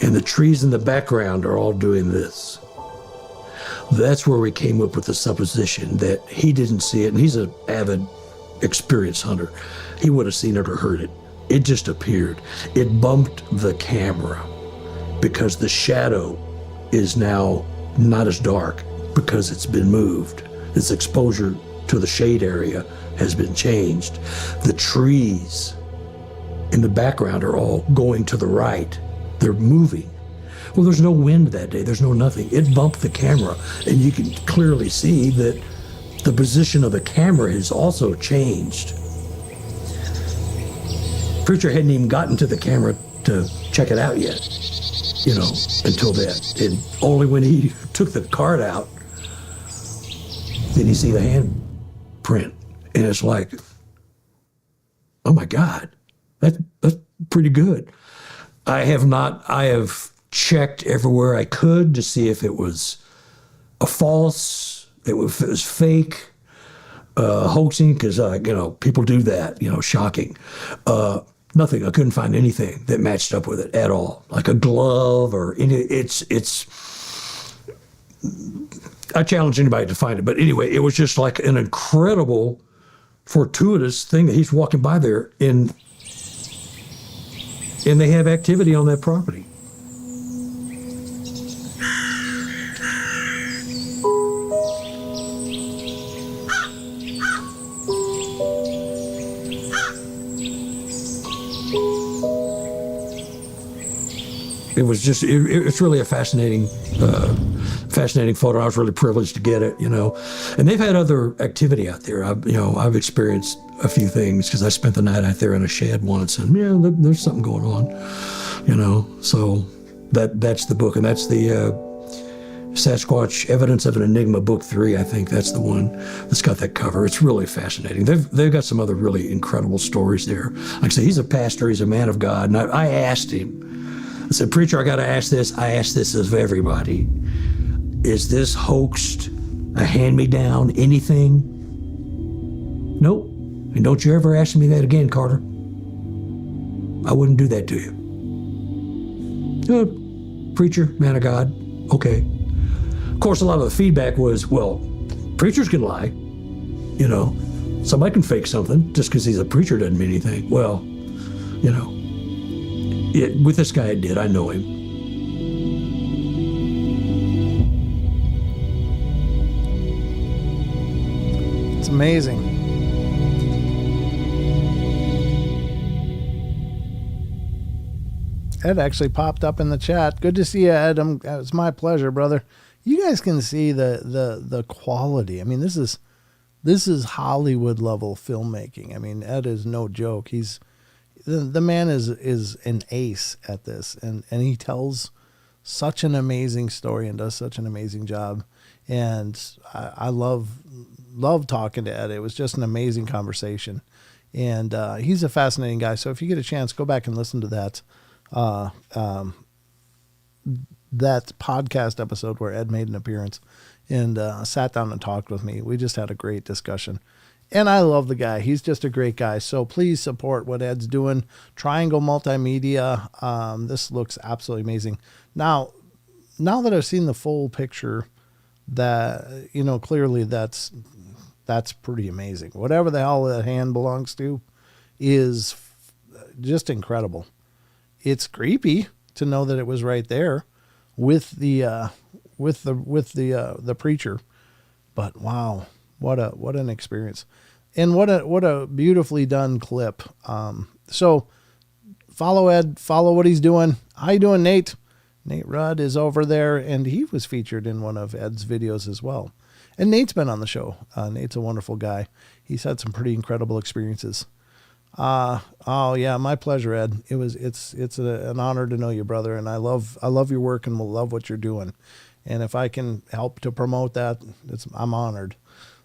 And the trees in the background are all doing this. That's where we came up with the supposition that he didn't see it, and he's an avid, experienced hunter. He would have seen it or heard it. It just appeared. It bumped the camera because the shadow is now not as dark because it's been moved. Its exposure to the shade area has been changed. The trees in the background are all going to the right. They're moving. Well, there's no wind that day. There's no nothing. It bumped the camera, and you can clearly see that the position of the camera has also changed. Preacher hadn't even gotten to the camera to check it out yet, until then. And only when he took the card out did he see the handprint. And it's like, oh my God, that's pretty good. I have checked everywhere I could to see if it was a false, if it was fake, hoaxing, because people do that, shocking. Nothing. I couldn't find anything that matched up with it at all, like a glove or any. It's. I challenge anybody to find it, but anyway, it was just like an incredible, fortuitous thing that he's walking by there, and they have activity on that property. It was just, it's really a fascinating photo. I was really privileged to get it, And they've had other activity out there. I've experienced a few things because I spent the night out there in a shed once, and there's something going on, So That's the book, and that's the Sasquatch Evidence of an Enigma, Book 3, I think. That's the one that's got that cover. It's really fascinating. They've got some other really incredible stories there. Like I say, he's a pastor, he's a man of God, and I asked him, I said, "Preacher, I got to ask this. I ask this of everybody. Is this hoaxed, a hand-me-down, anything?" Nope. And don't you ever ask me that again, Carter. I wouldn't do that to you. Preacher, man of God, okay. Of course, a lot of the feedback was, well, preachers can lie. You know, somebody can fake something. Just because he's a preacher doesn't mean anything. Well, you know, with this guy, it did. I know him. It's amazing. Ed actually popped up in the chat. Good to see you, Ed. It's my pleasure, brother. You guys can see the quality. I mean, this is Hollywood level filmmaking. I mean, Ed is no joke. He's the man is an ace at this, and he tells such an amazing story and does such an amazing job. And I love talking to Ed. It was just an amazing conversation, and he's a fascinating guy. So if you get a chance, go back and listen to that podcast episode where Ed made an appearance and sat down and talked with me. We just had a great discussion, and I love the guy. He's just a great guy. So please support what Ed's doing. Triangle Multimedia. This looks absolutely amazing. Now that I've seen the full picture, that, you know, clearly that's pretty amazing. Whatever the hell that hand belongs to is just incredible. It's creepy to know that it was right there with the preacher, but wow, what an experience, and what a beautifully done clip. So follow Ed, follow what he's doing. How you doing, Nate? Nate Rudd is over there, and he was featured in one of Ed's videos as well. And Nate's been on the show. Nate's a wonderful guy. He's had some pretty incredible experiences. Oh yeah, my pleasure, Ed. It's an honor to know you, brother, and I love your work and will love what you're doing. And if I can help to promote that, I'm honored.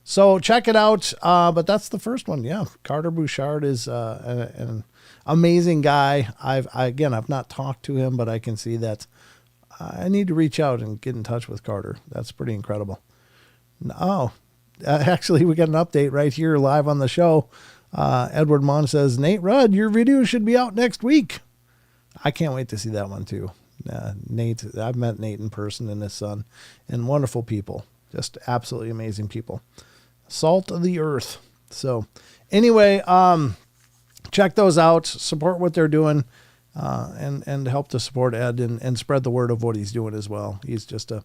So check it out. But that's the first one. Yeah, Carter Bouchard is an amazing guy. I've not talked to him, but I can see that I need to reach out and get in touch with Carter. That's pretty incredible. Oh, actually, we got an update right here live on the show. Edward Mon says, Nate Rudd, your video should be out next week. I can't wait to see that one too. Nate, I've met Nate in person and his son, and wonderful people, just absolutely amazing people. Salt of the earth. So anyway, check those out, support what they're doing, and help to support Ed and spread the word of what he's doing as well. He's just a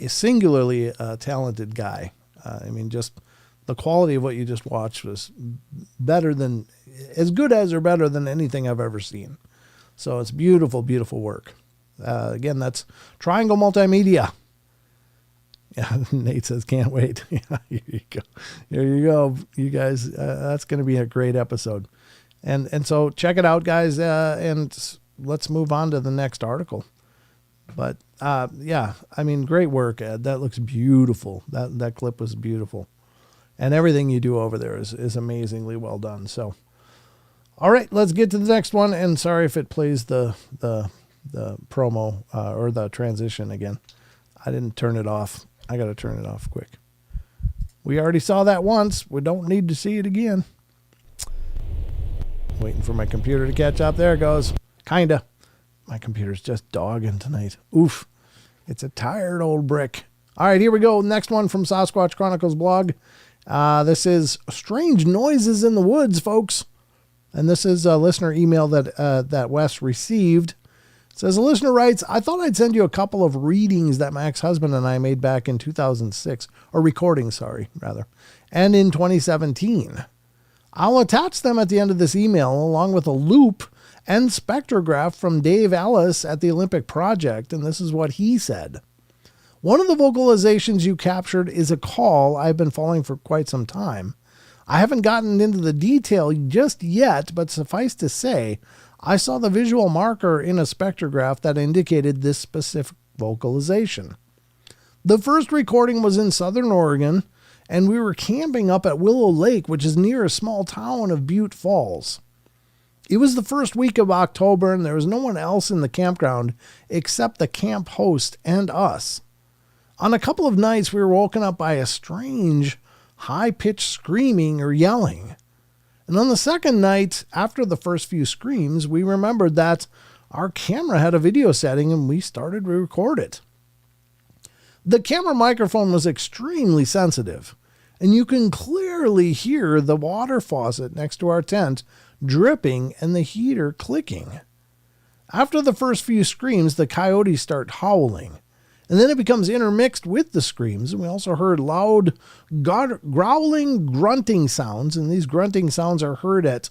singularly talented guy. I mean, just the quality of what you just watched was as good as or better than anything I've ever seen. So it's beautiful, beautiful work. Again, that's Triangle Multimedia. Yeah, Nate says, can't wait. Yeah, here you go. There you go, you guys. That's going to be a great episode. And so check it out, guys, and let's move on to the next article. But yeah, I mean, great work, Ed. That looks beautiful. That clip was beautiful. And everything you do over there is amazingly well done. So, all right, let's get to the next one. And sorry if it plays the promo or the transition again. I didn't turn it off. I got to turn it off quick. We already saw that once. We don't need to see it again. Waiting for my computer to catch up. There it goes. Kinda. My computer's just dogging tonight. Oof. It's a tired old brick. All right, here we go. Next one from Sasquatch Chronicles blog. This is Strange Noises in the Woods, folks. And this is a listener email that Wes received. It says, a listener writes, I thought I'd send you a couple of readings that my ex-husband and I made back in 2006, or recordings, sorry, rather, and in 2017. I'll attach them at the end of this email, along with a loop and spectrograph from Dave Ellis at the Olympic Project, and this is what he said. One of the vocalizations you captured is a call I've been following for quite some time. I haven't gotten into the detail just yet, but suffice to say, I saw the visual marker in a spectrograph that indicated this specific vocalization. The first recording was in Southern Oregon, and we were camping up at Willow Lake, which is near a small town of Butte Falls. It was the first week of October, and there was no one else in the campground except the camp host and us. On a couple of nights, we were woken up by a strange, high-pitched screaming or yelling. And on the second night, after the first few screams, we remembered that our camera had a video setting, and we started to record it. The camera microphone was extremely sensitive, and you can clearly hear the water faucet next to our tent dripping and the heater clicking. After the first few screams, the coyotes start howling, and then it becomes intermixed with the screams, and we also heard loud growling, grunting sounds, and these grunting sounds are heard at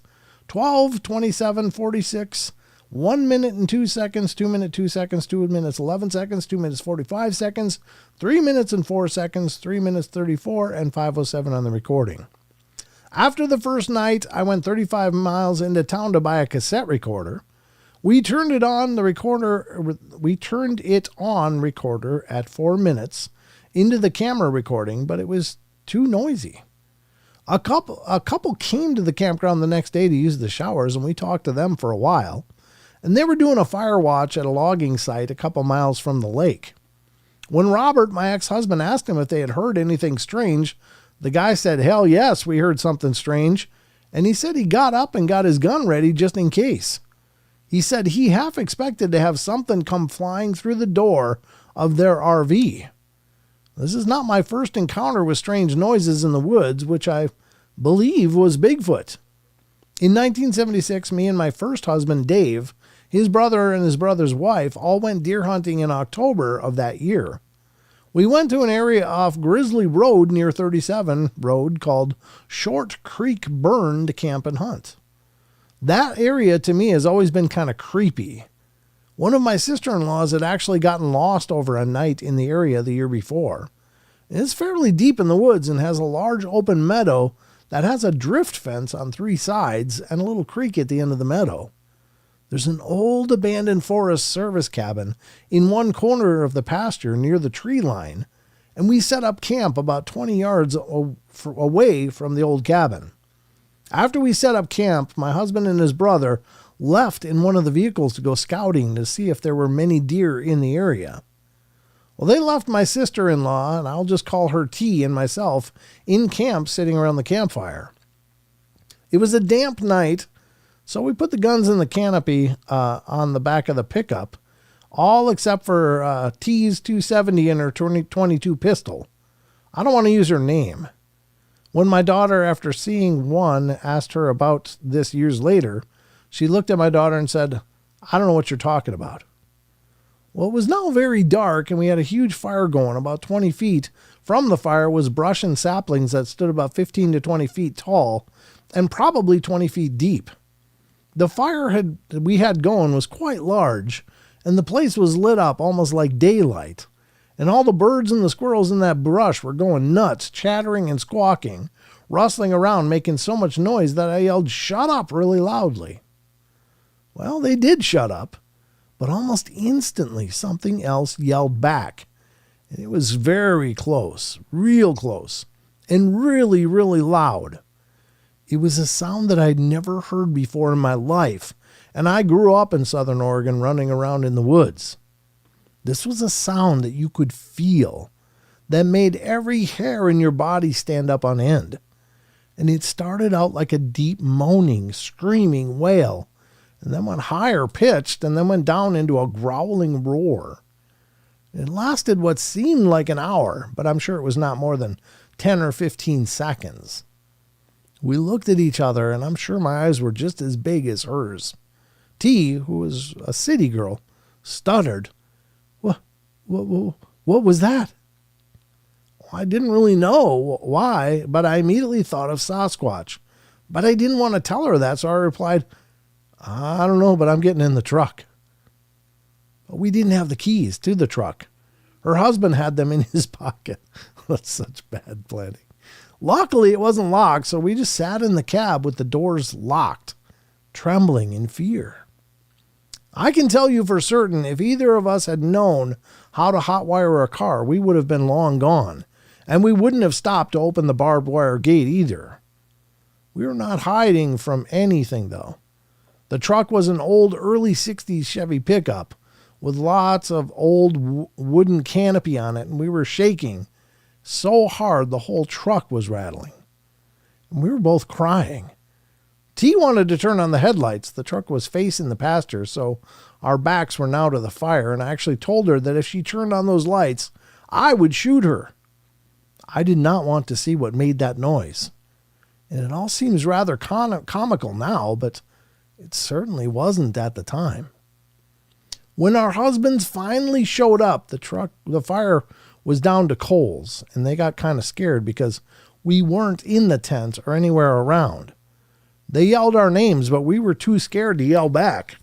12, 27, 46, 1 minute and 2 seconds, 2 minutes, 2 seconds, 2 minutes, 11 seconds, 2 minutes, 45 seconds, 3 minutes and 4 seconds, 3 minutes, 34, and 5:07 on the recording. After the first night, I went 35 miles into town to buy a cassette recorder. We turned it on recorder at 4 minutes into the camera recording, but it was too noisy. A couple came to the campground the next day to use the showers, and we talked to them for a while. And they were doing a fire watch at a logging site a couple miles from the lake. When Robert, my ex-husband, asked him if they had heard anything strange, the guy said, "Hell yes, we heard something strange." And he said he got up and got his gun ready just in case. He said he half expected to have something come flying through the door of their RV. This is not my first encounter with strange noises in the woods, which I believe was Bigfoot. In 1976, me and my first husband, Dave, his brother and his brother's wife all went deer hunting in October of that year. We went to an area off Grizzly Road near 37 Road called Short Creek Burn to camp and hunt. That area to me has always been kind of creepy. One of my sister-in-laws had actually gotten lost over a night in the area the year before. It's fairly deep in the woods and has a large open meadow that has a drift fence on 3 sides and a little creek at the end of the meadow. There's an old abandoned Forest Service cabin in one corner of the pasture near the tree line, and we set up camp about 20 yards away from the old cabin. After we set up camp, my husband and his brother left in one of the vehicles to go scouting to see if there were many deer in the area. Well, they left my sister-in-law, and I'll just call her T, and myself in camp sitting around the campfire. It was a damp night, so we put the guns in the canopy on the back of the pickup, all except for T's 270 and her 22 pistol. I don't want to use her name. When my daughter, after seeing one, asked her about this years later, she looked at my daughter and said, "I don't know what you're talking about." Well, it was now very dark, and we had a huge fire going. About 20 feet from the fire was brush and saplings that stood about 15 to 20 feet tall and probably 20 feet deep. The fire we had going was quite large, and the place was lit up almost like daylight. And all the birds and the squirrels in that brush were going nuts, chattering and squawking, rustling around, making so much noise that I yelled, "Shut up," really loudly. Well, they did shut up, but almost instantly something else yelled back. And it was very close, real close, and really, really loud. It was a sound that I'd never heard before in my life, and I grew up in Southern Oregon running around in the woods. This was a sound that you could feel, that made every hair in your body stand up on end. And it started out like a deep moaning, screaming wail, and then went higher pitched, and then went down into a growling roar. It lasted what seemed like an hour, but I'm sure it was not more than 10 or 15 seconds. We looked at each other, and I'm sure my eyes were just as big as hers. T, who was a city girl, stuttered, What was that?" I didn't really know why, but I immediately thought of Sasquatch. But I didn't want to tell her that, so I replied, "I don't know, but I'm getting in the truck." But we didn't have the keys to the truck. Her husband had them in his pocket. That's such bad planning. Luckily, it wasn't locked, so we just sat in the cab with the doors locked, trembling in fear. I can tell you for certain, if either of us had known how to hotwire a car, we would have been long gone. And we wouldn't have stopped to open the barbed wire gate either. We were not hiding from anything, though. The truck was an old early 60s Chevy pickup with lots of old wooden canopy on it, and we were shaking so hard the whole truck was rattling. And we were both crying. T wanted to turn on the headlights. The truck was facing the pasture, so our backs were now to the fire, and I actually told her that if she turned on those lights, I would shoot her. I did not want to see what made that noise. And it all seems rather comical now, but it certainly wasn't at the time. When our husbands finally showed up, the fire was down to coals, and they got kind of scared because we weren't in the tent or anywhere around. They yelled our names, but we were too scared to yell back.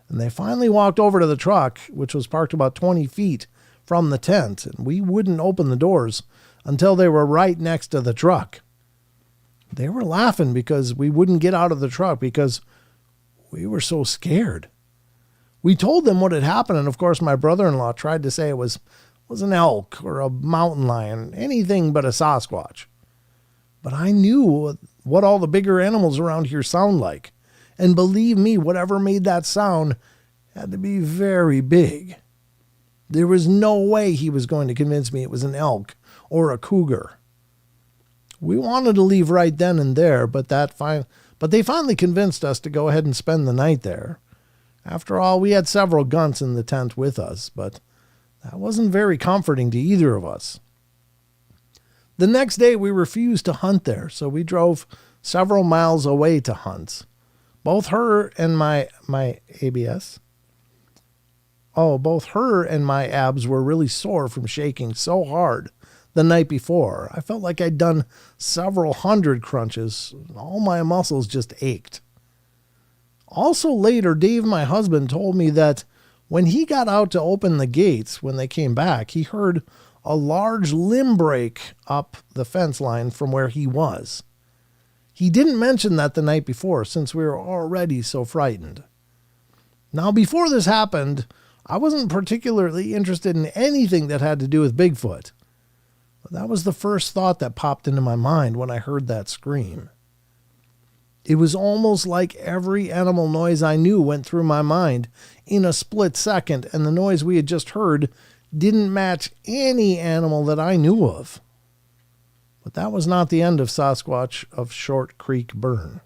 And they finally walked over to the truck, which was parked about 20 feet from the tent, and we wouldn't open the doors until they were right next to the truck. They were laughing because we wouldn't get out of the truck because we were so scared. We told them what had happened, and of course my brother-in-law tried to say it was an elk or a mountain lion, anything but a Sasquatch. But I knew what all the bigger animals around here sound like. And believe me, whatever made that sound had to be very big. There was no way he was going to convince me it was an elk or a cougar. We wanted to leave right then and there, but they finally convinced us to go ahead and spend the night there. After all, we had several guns in the tent with us, but that wasn't very comforting to either of us. The next day, we refused to hunt there, so we drove several miles away to hunt. Both her and my abs were really sore from shaking so hard the night before. I felt like I'd done several hundred crunches. All my muscles just ached. Also later, Dave, my husband, told me that when he got out to open the gates when they came back, he heard a large limb break up the fence line from where he was. He didn't mention that the night before since we were already so frightened. Now, before this happened, I wasn't particularly interested in anything that had to do with Bigfoot. But that was the first thought that popped into my mind when I heard that scream. It was almost like every animal noise I knew went through my mind in a split second, and the noise we had just heard didn't match any animal that I knew of. But that was not the end of Sasquatch of Short Creek Burn.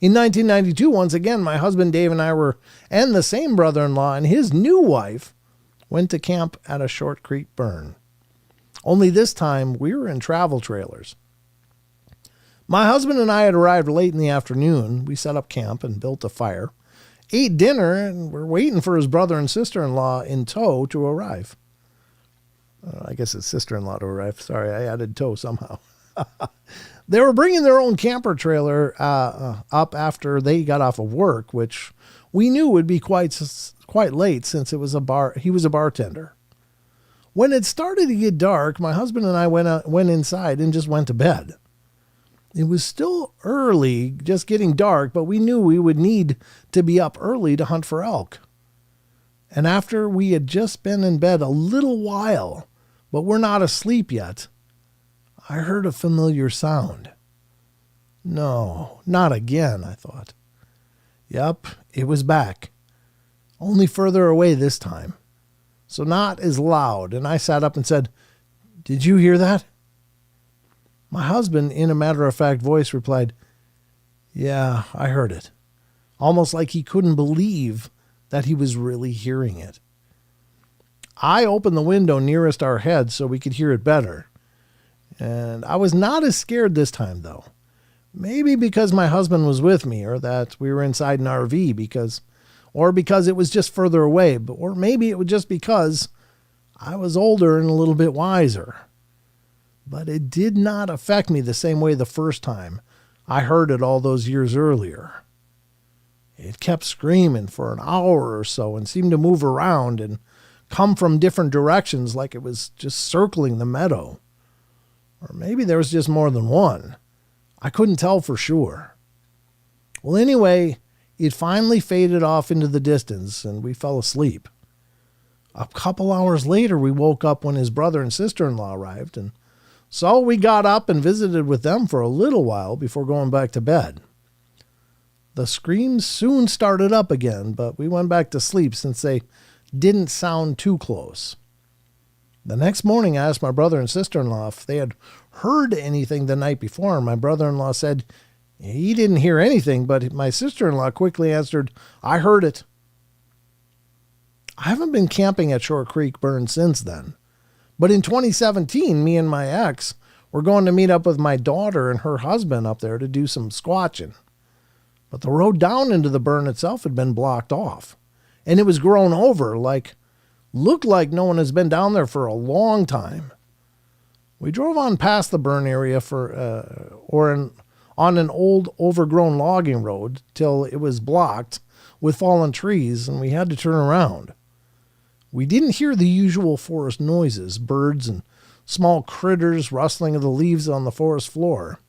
In 1992, once again, my husband Dave and the same brother-in-law and his new wife went to camp at a Short Creek Burn. Only this time, we were in travel trailers. My husband and I had arrived late in the afternoon. We set up camp and built a fire, ate dinner, and were waiting for his brother and sister-in-law in tow to arrive. I guess it's sister-in-law to arrive. Sorry, I added tow somehow. They were bringing their own camper trailer up after they got off of work, which we knew would be quite late since it was a bar. He was a bartender. When it started to get dark, my husband and I went inside and just went to bed. It was still early, just getting dark, but we knew we would need to be up early to hunt for elk. And after we had just been in bed a little while, but we're not asleep yet, I heard a familiar sound. No, not again, I thought. Yep, it was back. Only further away this time. So not as loud, and I sat up and said, "Did you hear that?" My husband, in a matter-of-fact voice, replied, "Yeah, I heard it." Almost like he couldn't believe that he was really hearing it. I opened the window nearest our heads so we could hear it better. And I was not as scared this time, though. Maybe because my husband was with me, or that we were inside an RV because it was just further away, or maybe it was just because I was older and a little bit wiser. But it did not affect me the same way the first time I heard it all those years earlier. It kept screaming for an hour or so and seemed to move around and come from different directions like it was just circling the meadow. Or maybe there was just more than one. I couldn't tell for sure. Well, anyway, It finally faded off into the distance, and we fell asleep. A couple hours later, we woke up when his brother and sister-in-law arrived, and so we got up and visited with them for a little while before going back to bed. The screams soon started up again, but we went back to sleep since they didn't sound too close. The next morning, I asked my brother and sister-in-law if they had heard anything the night before, and my brother-in-law said he didn't hear anything, but my sister-in-law quickly answered, "I heard it." I haven't been camping at Shore Creek Burn since then. But in 2017, me and my ex were going to meet up with my daughter and her husband up there to do some squatching. But the road down into the burn itself had been blocked off. And it was grown over, looked like no one has been down there for a long time. We drove on past the burn area on an old overgrown logging road till it was blocked with fallen trees, and we had to turn around. We didn't hear the usual forest noises, birds and small critters rustling of the leaves on the forest floor.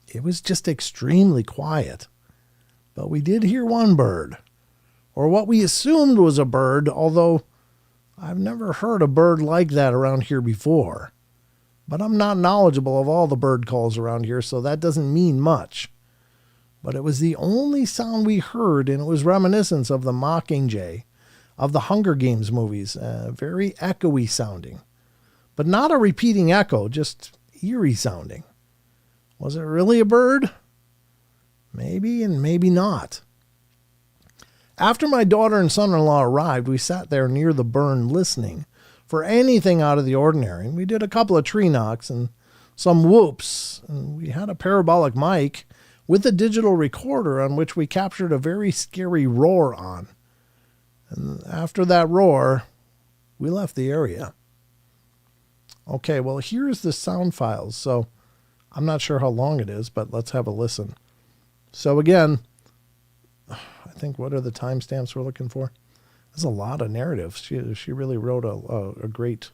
It was just extremely quiet. But we did hear one bird, or what we assumed was a bird, although I've never heard a bird like that around here before. But I'm not knowledgeable of all the bird calls around here, so that doesn't mean much. But it was the only sound we heard, and it was reminiscent of the mockingjay of the Hunger Games movies, very echoey sounding. But not a repeating echo, just eerie sounding. Was it really a bird? Maybe and maybe not. After my daughter and son-in-law arrived, we sat there near the burn listening for anything out of the ordinary. And we did a couple of tree knocks and some whoops. And we had a parabolic mic with a digital recorder on which we captured a very scary roar on. And after that roar, we left the area. Okay, well, here's the sound files. So I'm not sure how long it is, but let's have a listen. So again, I think, what are the timestamps we're looking for? There's a lot of narratives. She really wrote a great.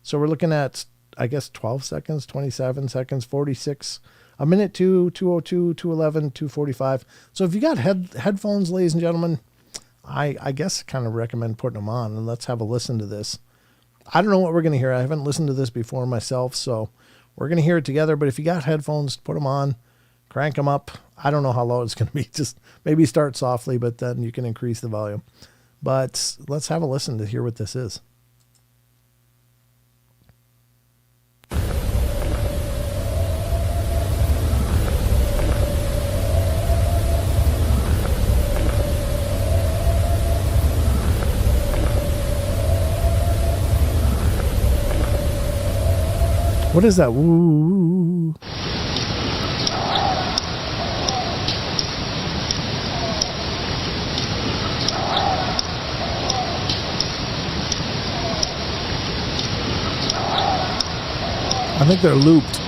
So we're looking at, I guess, 12 seconds, 27 seconds, 46, a minute 2:02, 2:11, 2:45. So if you got headphones, ladies and gentlemen, I guess kind of recommend putting them on, and let's have a listen to this. I don't know what we're going to hear. I haven't listened to this before myself, so we're going to hear it together. But if you got headphones, put them on, crank them up. I don't know how low it's going to be. Just maybe start softly, but then you can increase the volume. But let's have a listen to hear what this is. What is that? Woo. I think they're looped.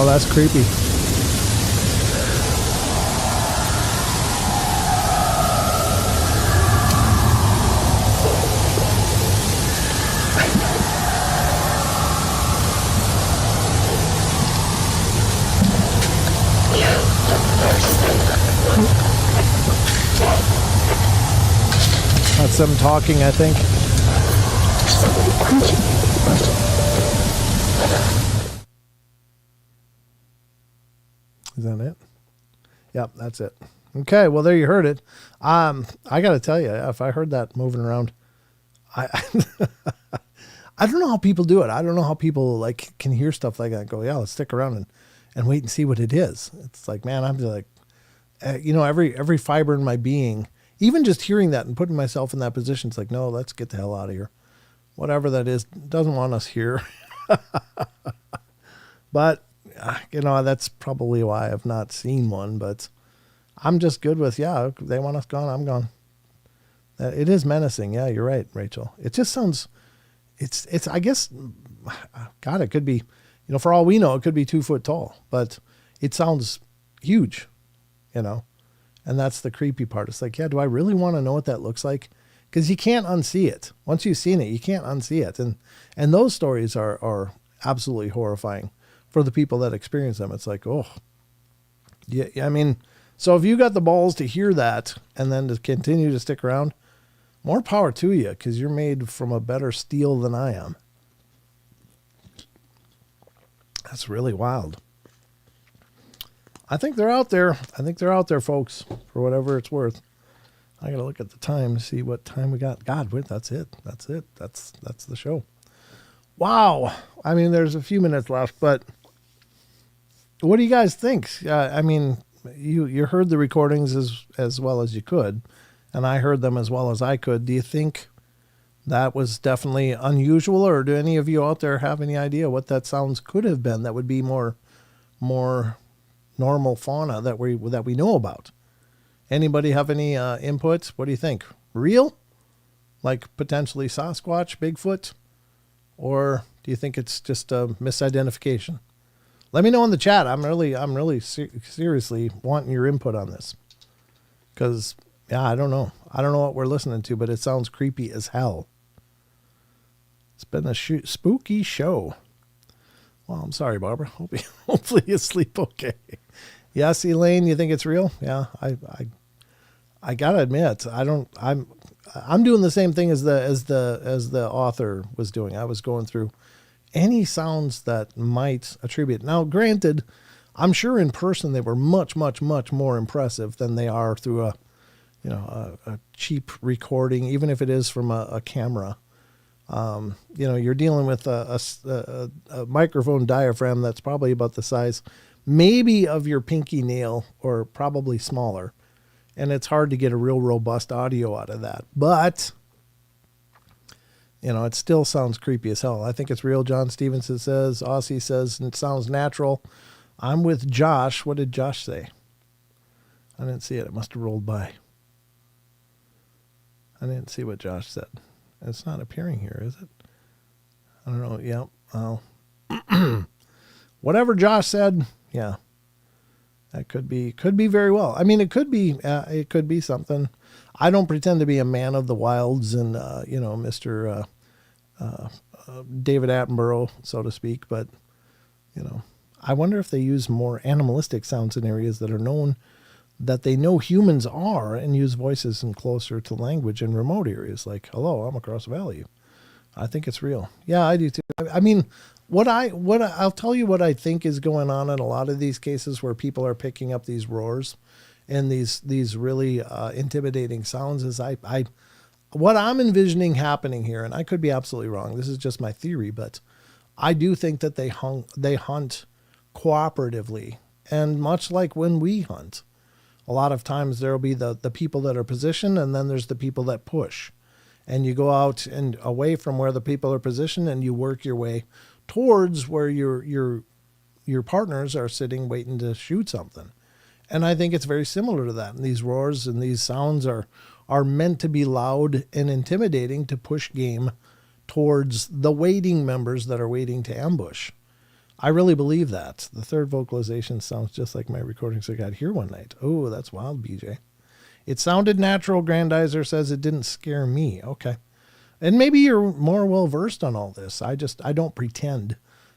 Oh, that's creepy. That's them talking, I think. Is that it? Yep, that's it. Okay, well, there you heard it. I got to tell you, if I heard that moving around, I I don't know how people do it. I don't know how people like can hear stuff like that and go, yeah, let's stick around and wait and see what it is. It's like, man, I'm just like, every fiber in my being, even just hearing that and putting myself in that position, it's like, no, let's get the hell out of here. Whatever that is, doesn't want us here. But, that's probably why I've not seen one, but I'm just good with, yeah, they want us gone, I'm gone. It is menacing. Yeah, you're right, Rachel. It just sounds, it's, I guess, God, it could be, for all we know, it could be 2 foot tall, but it sounds huge, and that's the creepy part. It's like, yeah, do I really want to know what that looks like? Because you can't unsee it. Once you've seen it, you can't unsee it. And those stories are absolutely horrifying for the people that experience them. It's like, oh, yeah. I mean, so if you got the balls to hear that and then to continue to stick around, more power to you, because you're made from a better steel than I am. That's really wild. I think they're out there. I think they're out there, folks, for whatever it's worth. I got to look at the time to see what time we got. God, wait, that's it. That's it. That's the show. Wow. I mean, there's a few minutes left, but what do you guys think? I mean, you heard the recordings as well as you could, and I heard them as well as I could. Do you think that was definitely unusual, or do any of you out there have any idea what that sounds could have been that would be more normal fauna that we know about? Anybody have any input? What do you think? Real? Like potentially Sasquatch, Bigfoot? Or do you think it's just a misidentification? Let me know in the chat. I'm really seriously wanting your input on this. Because, yeah, I don't know. I don't know what we're listening to, but it sounds creepy as hell. It's been a spooky show. Well, I'm sorry, Barbara. Hopefully you sleep okay. Yes, Elaine, you think it's real? Yeah, I gotta admit, I'm doing the same thing as the author was doing. I was going through any sounds that might attribute. Now, granted, I'm sure in person they were much, much, much more impressive than they are through a cheap recording, even if it is from a camera. You're dealing with a microphone diaphragm that's probably about the size maybe of your pinky nail, or probably smaller. And it's hard to get a real robust audio out of that. But, it still sounds creepy as hell. I think it's real, John Stevenson says. Aussie says, it sounds natural. I'm with Josh. What did Josh say? I didn't see it. It must have rolled by. I didn't see what Josh said. It's not appearing here, is it? I don't know. Yeah. Whatever Josh said, yeah. That could be very well. I mean, it could be something. I don't pretend to be a man of the wilds and, Mr. David Attenborough, so to speak. But, I wonder if they use more animalistic sounds in areas that are known, that they know humans are, and use voices and closer to language in remote areas. Like, hello, I'm across the valley. I think it's real. Yeah, I do too. I mean, I'll tell you what I think is going on in a lot of these cases where people are picking up these roars and these really intimidating sounds is what I'm envisioning happening here, and I could be absolutely wrong. This is just my theory, but I do think that they hunt cooperatively, and much like when we hunt, a lot of times there'll be the people that are positioned, and then there's the people that push. And you go out and away from where the people are positioned, and you work your way towards where your partners are sitting waiting to shoot something. And I think it's very similar to that. And these roars and these sounds are meant to be loud and intimidating to push game towards the waiting members that are waiting to ambush. I really believe that. The third vocalization sounds just like my recordings I got here one night. Oh, that's wild, BJ. It sounded natural. Grandizer says it didn't scare me. Okay. And maybe you're more well-versed on all this. I don't pretend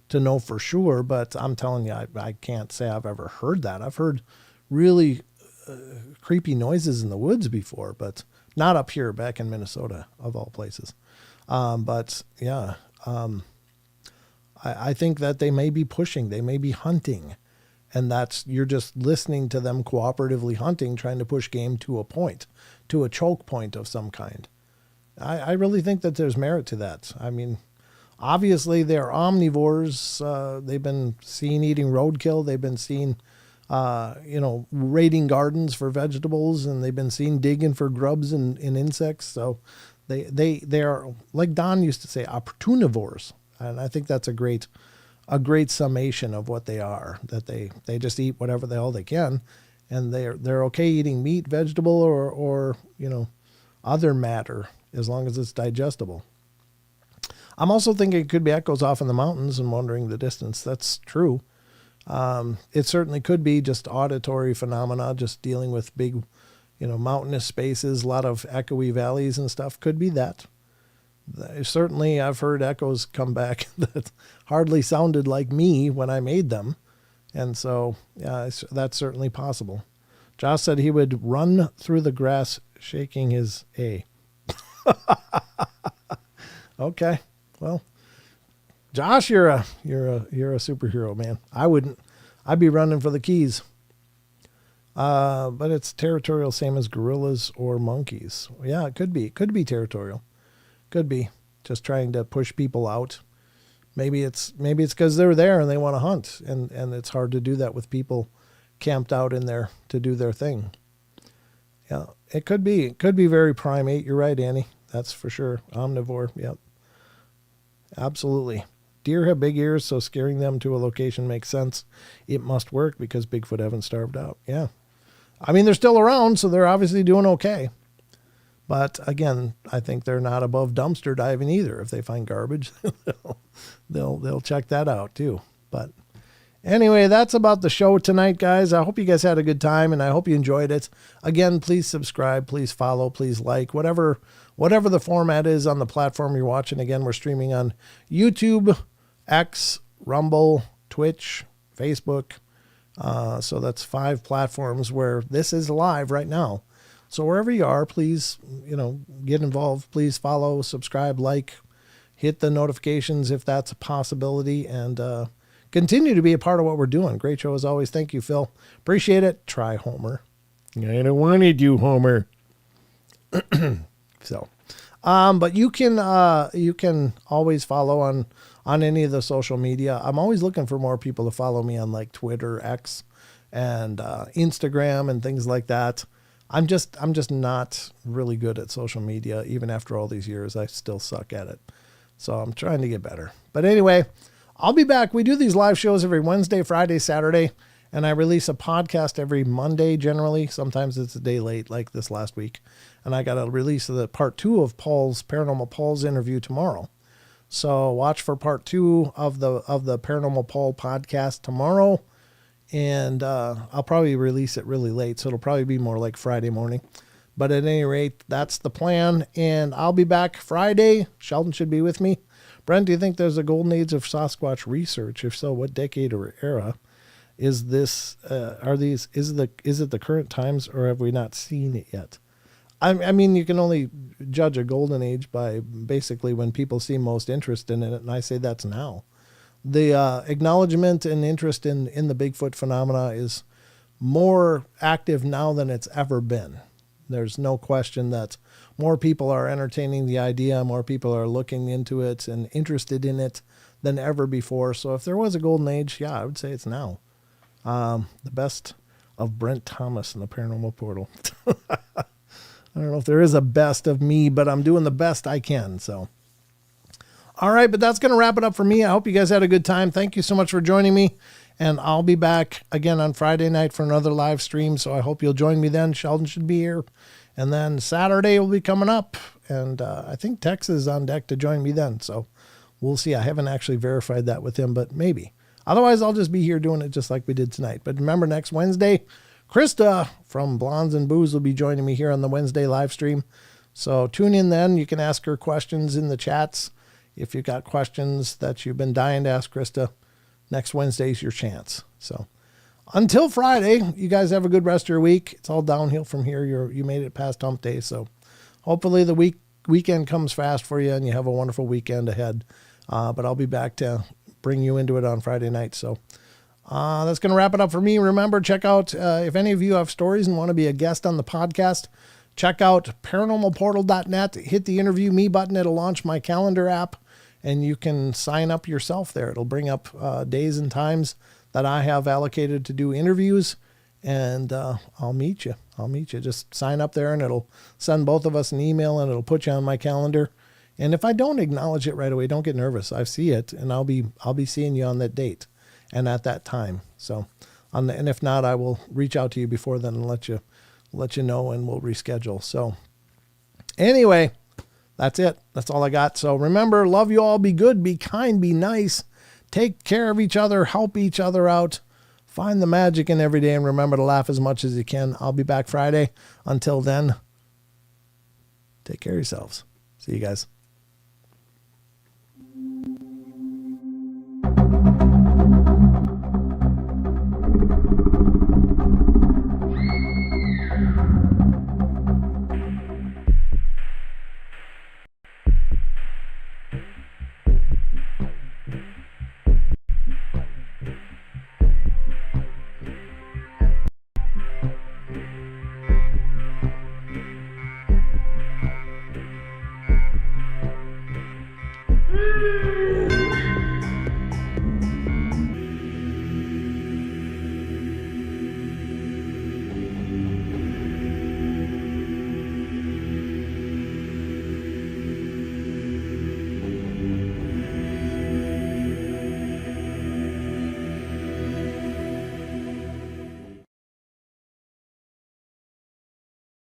to know for sure, but I'm telling you, I can't say I've ever heard that. I've heard really creepy noises in the woods before, but not up here back in Minnesota, of all places. But yeah, I think that they may be pushing, they may be hunting, and you're just listening to them cooperatively hunting, trying to push game to a point, to a choke point of some kind. I really think that there's merit to that. I mean, obviously they're omnivores. They've been seen eating roadkill. They've been seen, raiding gardens for vegetables, and they've been seen digging for grubs and insects. So they are, like Don used to say, opportunivores. And I think that's a great summation of what they are, that they just eat whatever the hell they can. And they're okay eating meat, vegetable, or other matter, as long as it's digestible. I'm also thinking it could be echoes off in the mountains and wandering the distance. That's true. It certainly could be just auditory phenomena, just dealing with big, mountainous spaces, a lot of echoey valleys and stuff. Could be that. Certainly, I've heard echoes come back that hardly sounded like me when I made them. And so, yeah, that's certainly possible. Josh said he would run through the grass shaking his A. Okay. Well, Josh, you're a superhero, man. I wouldn't. I'd be running for the keys. But it's territorial, same as gorillas or monkeys. Yeah, it could be. It could be territorial. Could be just trying to push people out. Maybe it's because they're there and they want to hunt, and it's hard to do that with people camped out in there to do their thing. Yeah, it could be. It could be very primate. You're right, Annie. That's for sure. Omnivore. Yep. Absolutely. Deer have big ears, so scaring them to a location makes sense. It must work because Bigfoot haven't starved out. Yeah. I mean, they're still around, so they're obviously doing okay. But again, I think they're not above dumpster diving either. If they find garbage, they'll check that out too. But anyway, that's about the show tonight, guys. I hope you guys had a good time, and I hope you enjoyed it. Again, please subscribe, please follow, please like, whatever the format is on the platform you're watching. Again, we're streaming on YouTube, X, Rumble, Twitch, Facebook. So that's 5 platforms where this is live right now. So wherever you are, please, get involved. Please follow, subscribe, like, hit the notifications if that's a possibility, and continue to be a part of what we're doing. Great show as always. Thank you, Phil. Appreciate it. Try Homer. I don't wanted you, Homer. So, but you can always follow on any of the social media. I'm always looking for more people to follow me on like Twitter, X, and Instagram and things like that. I'm just not really good at social media. Even after all these years, I still suck at it. So I'm trying to get better. But anyway, I'll be back. We do these live shows every Wednesday, Friday, Saturday, and I release a podcast every Monday generally. Sometimes it's a day late, like this last week. And I got to release the part 2 of Paranormal Paul's interview tomorrow. So watch for part 2 of the Paranormal Paul podcast tomorrow. And I'll probably release it really late, so it'll probably be more like Friday morning. But at any rate, that's the plan. And I'll be back Friday. Sheldon should be with me. Brent, do you think there's a golden age of Sasquatch research? If so, what decade or era is this? Is it the current times, or have we not seen it yet? I mean, you can only judge a golden age by basically when people seem most interested in it, and I say that's now. The acknowledgement and interest in the Bigfoot phenomena is more active now than it's ever been. There's no question that more people are entertaining the idea, more people are looking into it and interested in it than ever before. So if there was a golden age, yeah, I would say it's now. The best of Brent Thomas in the Paranormal Portal. I don't know if there is a best of me, but I'm doing the best I can. So, all right, but that's going to wrap it up for me. I hope you guys had a good time. Thank you so much for joining me. And I'll be back again on Friday night for another live stream. So I hope you'll join me then. Sheldon should be here. And then Saturday will be coming up. And I think Tex is on deck to join me then. So we'll see. I haven't actually verified that with him, but maybe. Otherwise, I'll just be here doing it just like we did tonight. But remember, next Wednesday, Krista from Blondes and Booze will be joining me here on the Wednesday live stream. So tune in then. You can ask her questions in the chats. If you've got questions that you've been dying to ask Krista, next Wednesday's your chance. So until Friday, you guys have a good rest of your week. It's all downhill from here. You made it past hump day. So hopefully the weekend comes fast for you and you have a wonderful weekend ahead. But I'll be back to bring you into it on Friday night. So that's going to wrap it up for me. Remember, check out, if any of you have stories and want to be a guest on the podcast, check out paranormalportal.net. Hit the interview me button. It'll launch my calendar app and you can sign up yourself there. It'll bring up days and times that I have allocated to do interviews, and I'll meet you. Just sign up there and it'll send both of us an email and it'll put you on my calendar. And if I don't acknowledge it right away, don't get nervous. I see it and I'll be seeing you on that date and at that time. So and if not, I will reach out to you before then and let you know and we'll reschedule. So Anyway, that's it. That's all I got. So remember, love you all. Be good, be kind, be nice. Take care of each other. Help each other out. Find the magic in every day and remember to laugh as much as you can. I'll be back Friday. Until then, take care of yourselves. See you guys.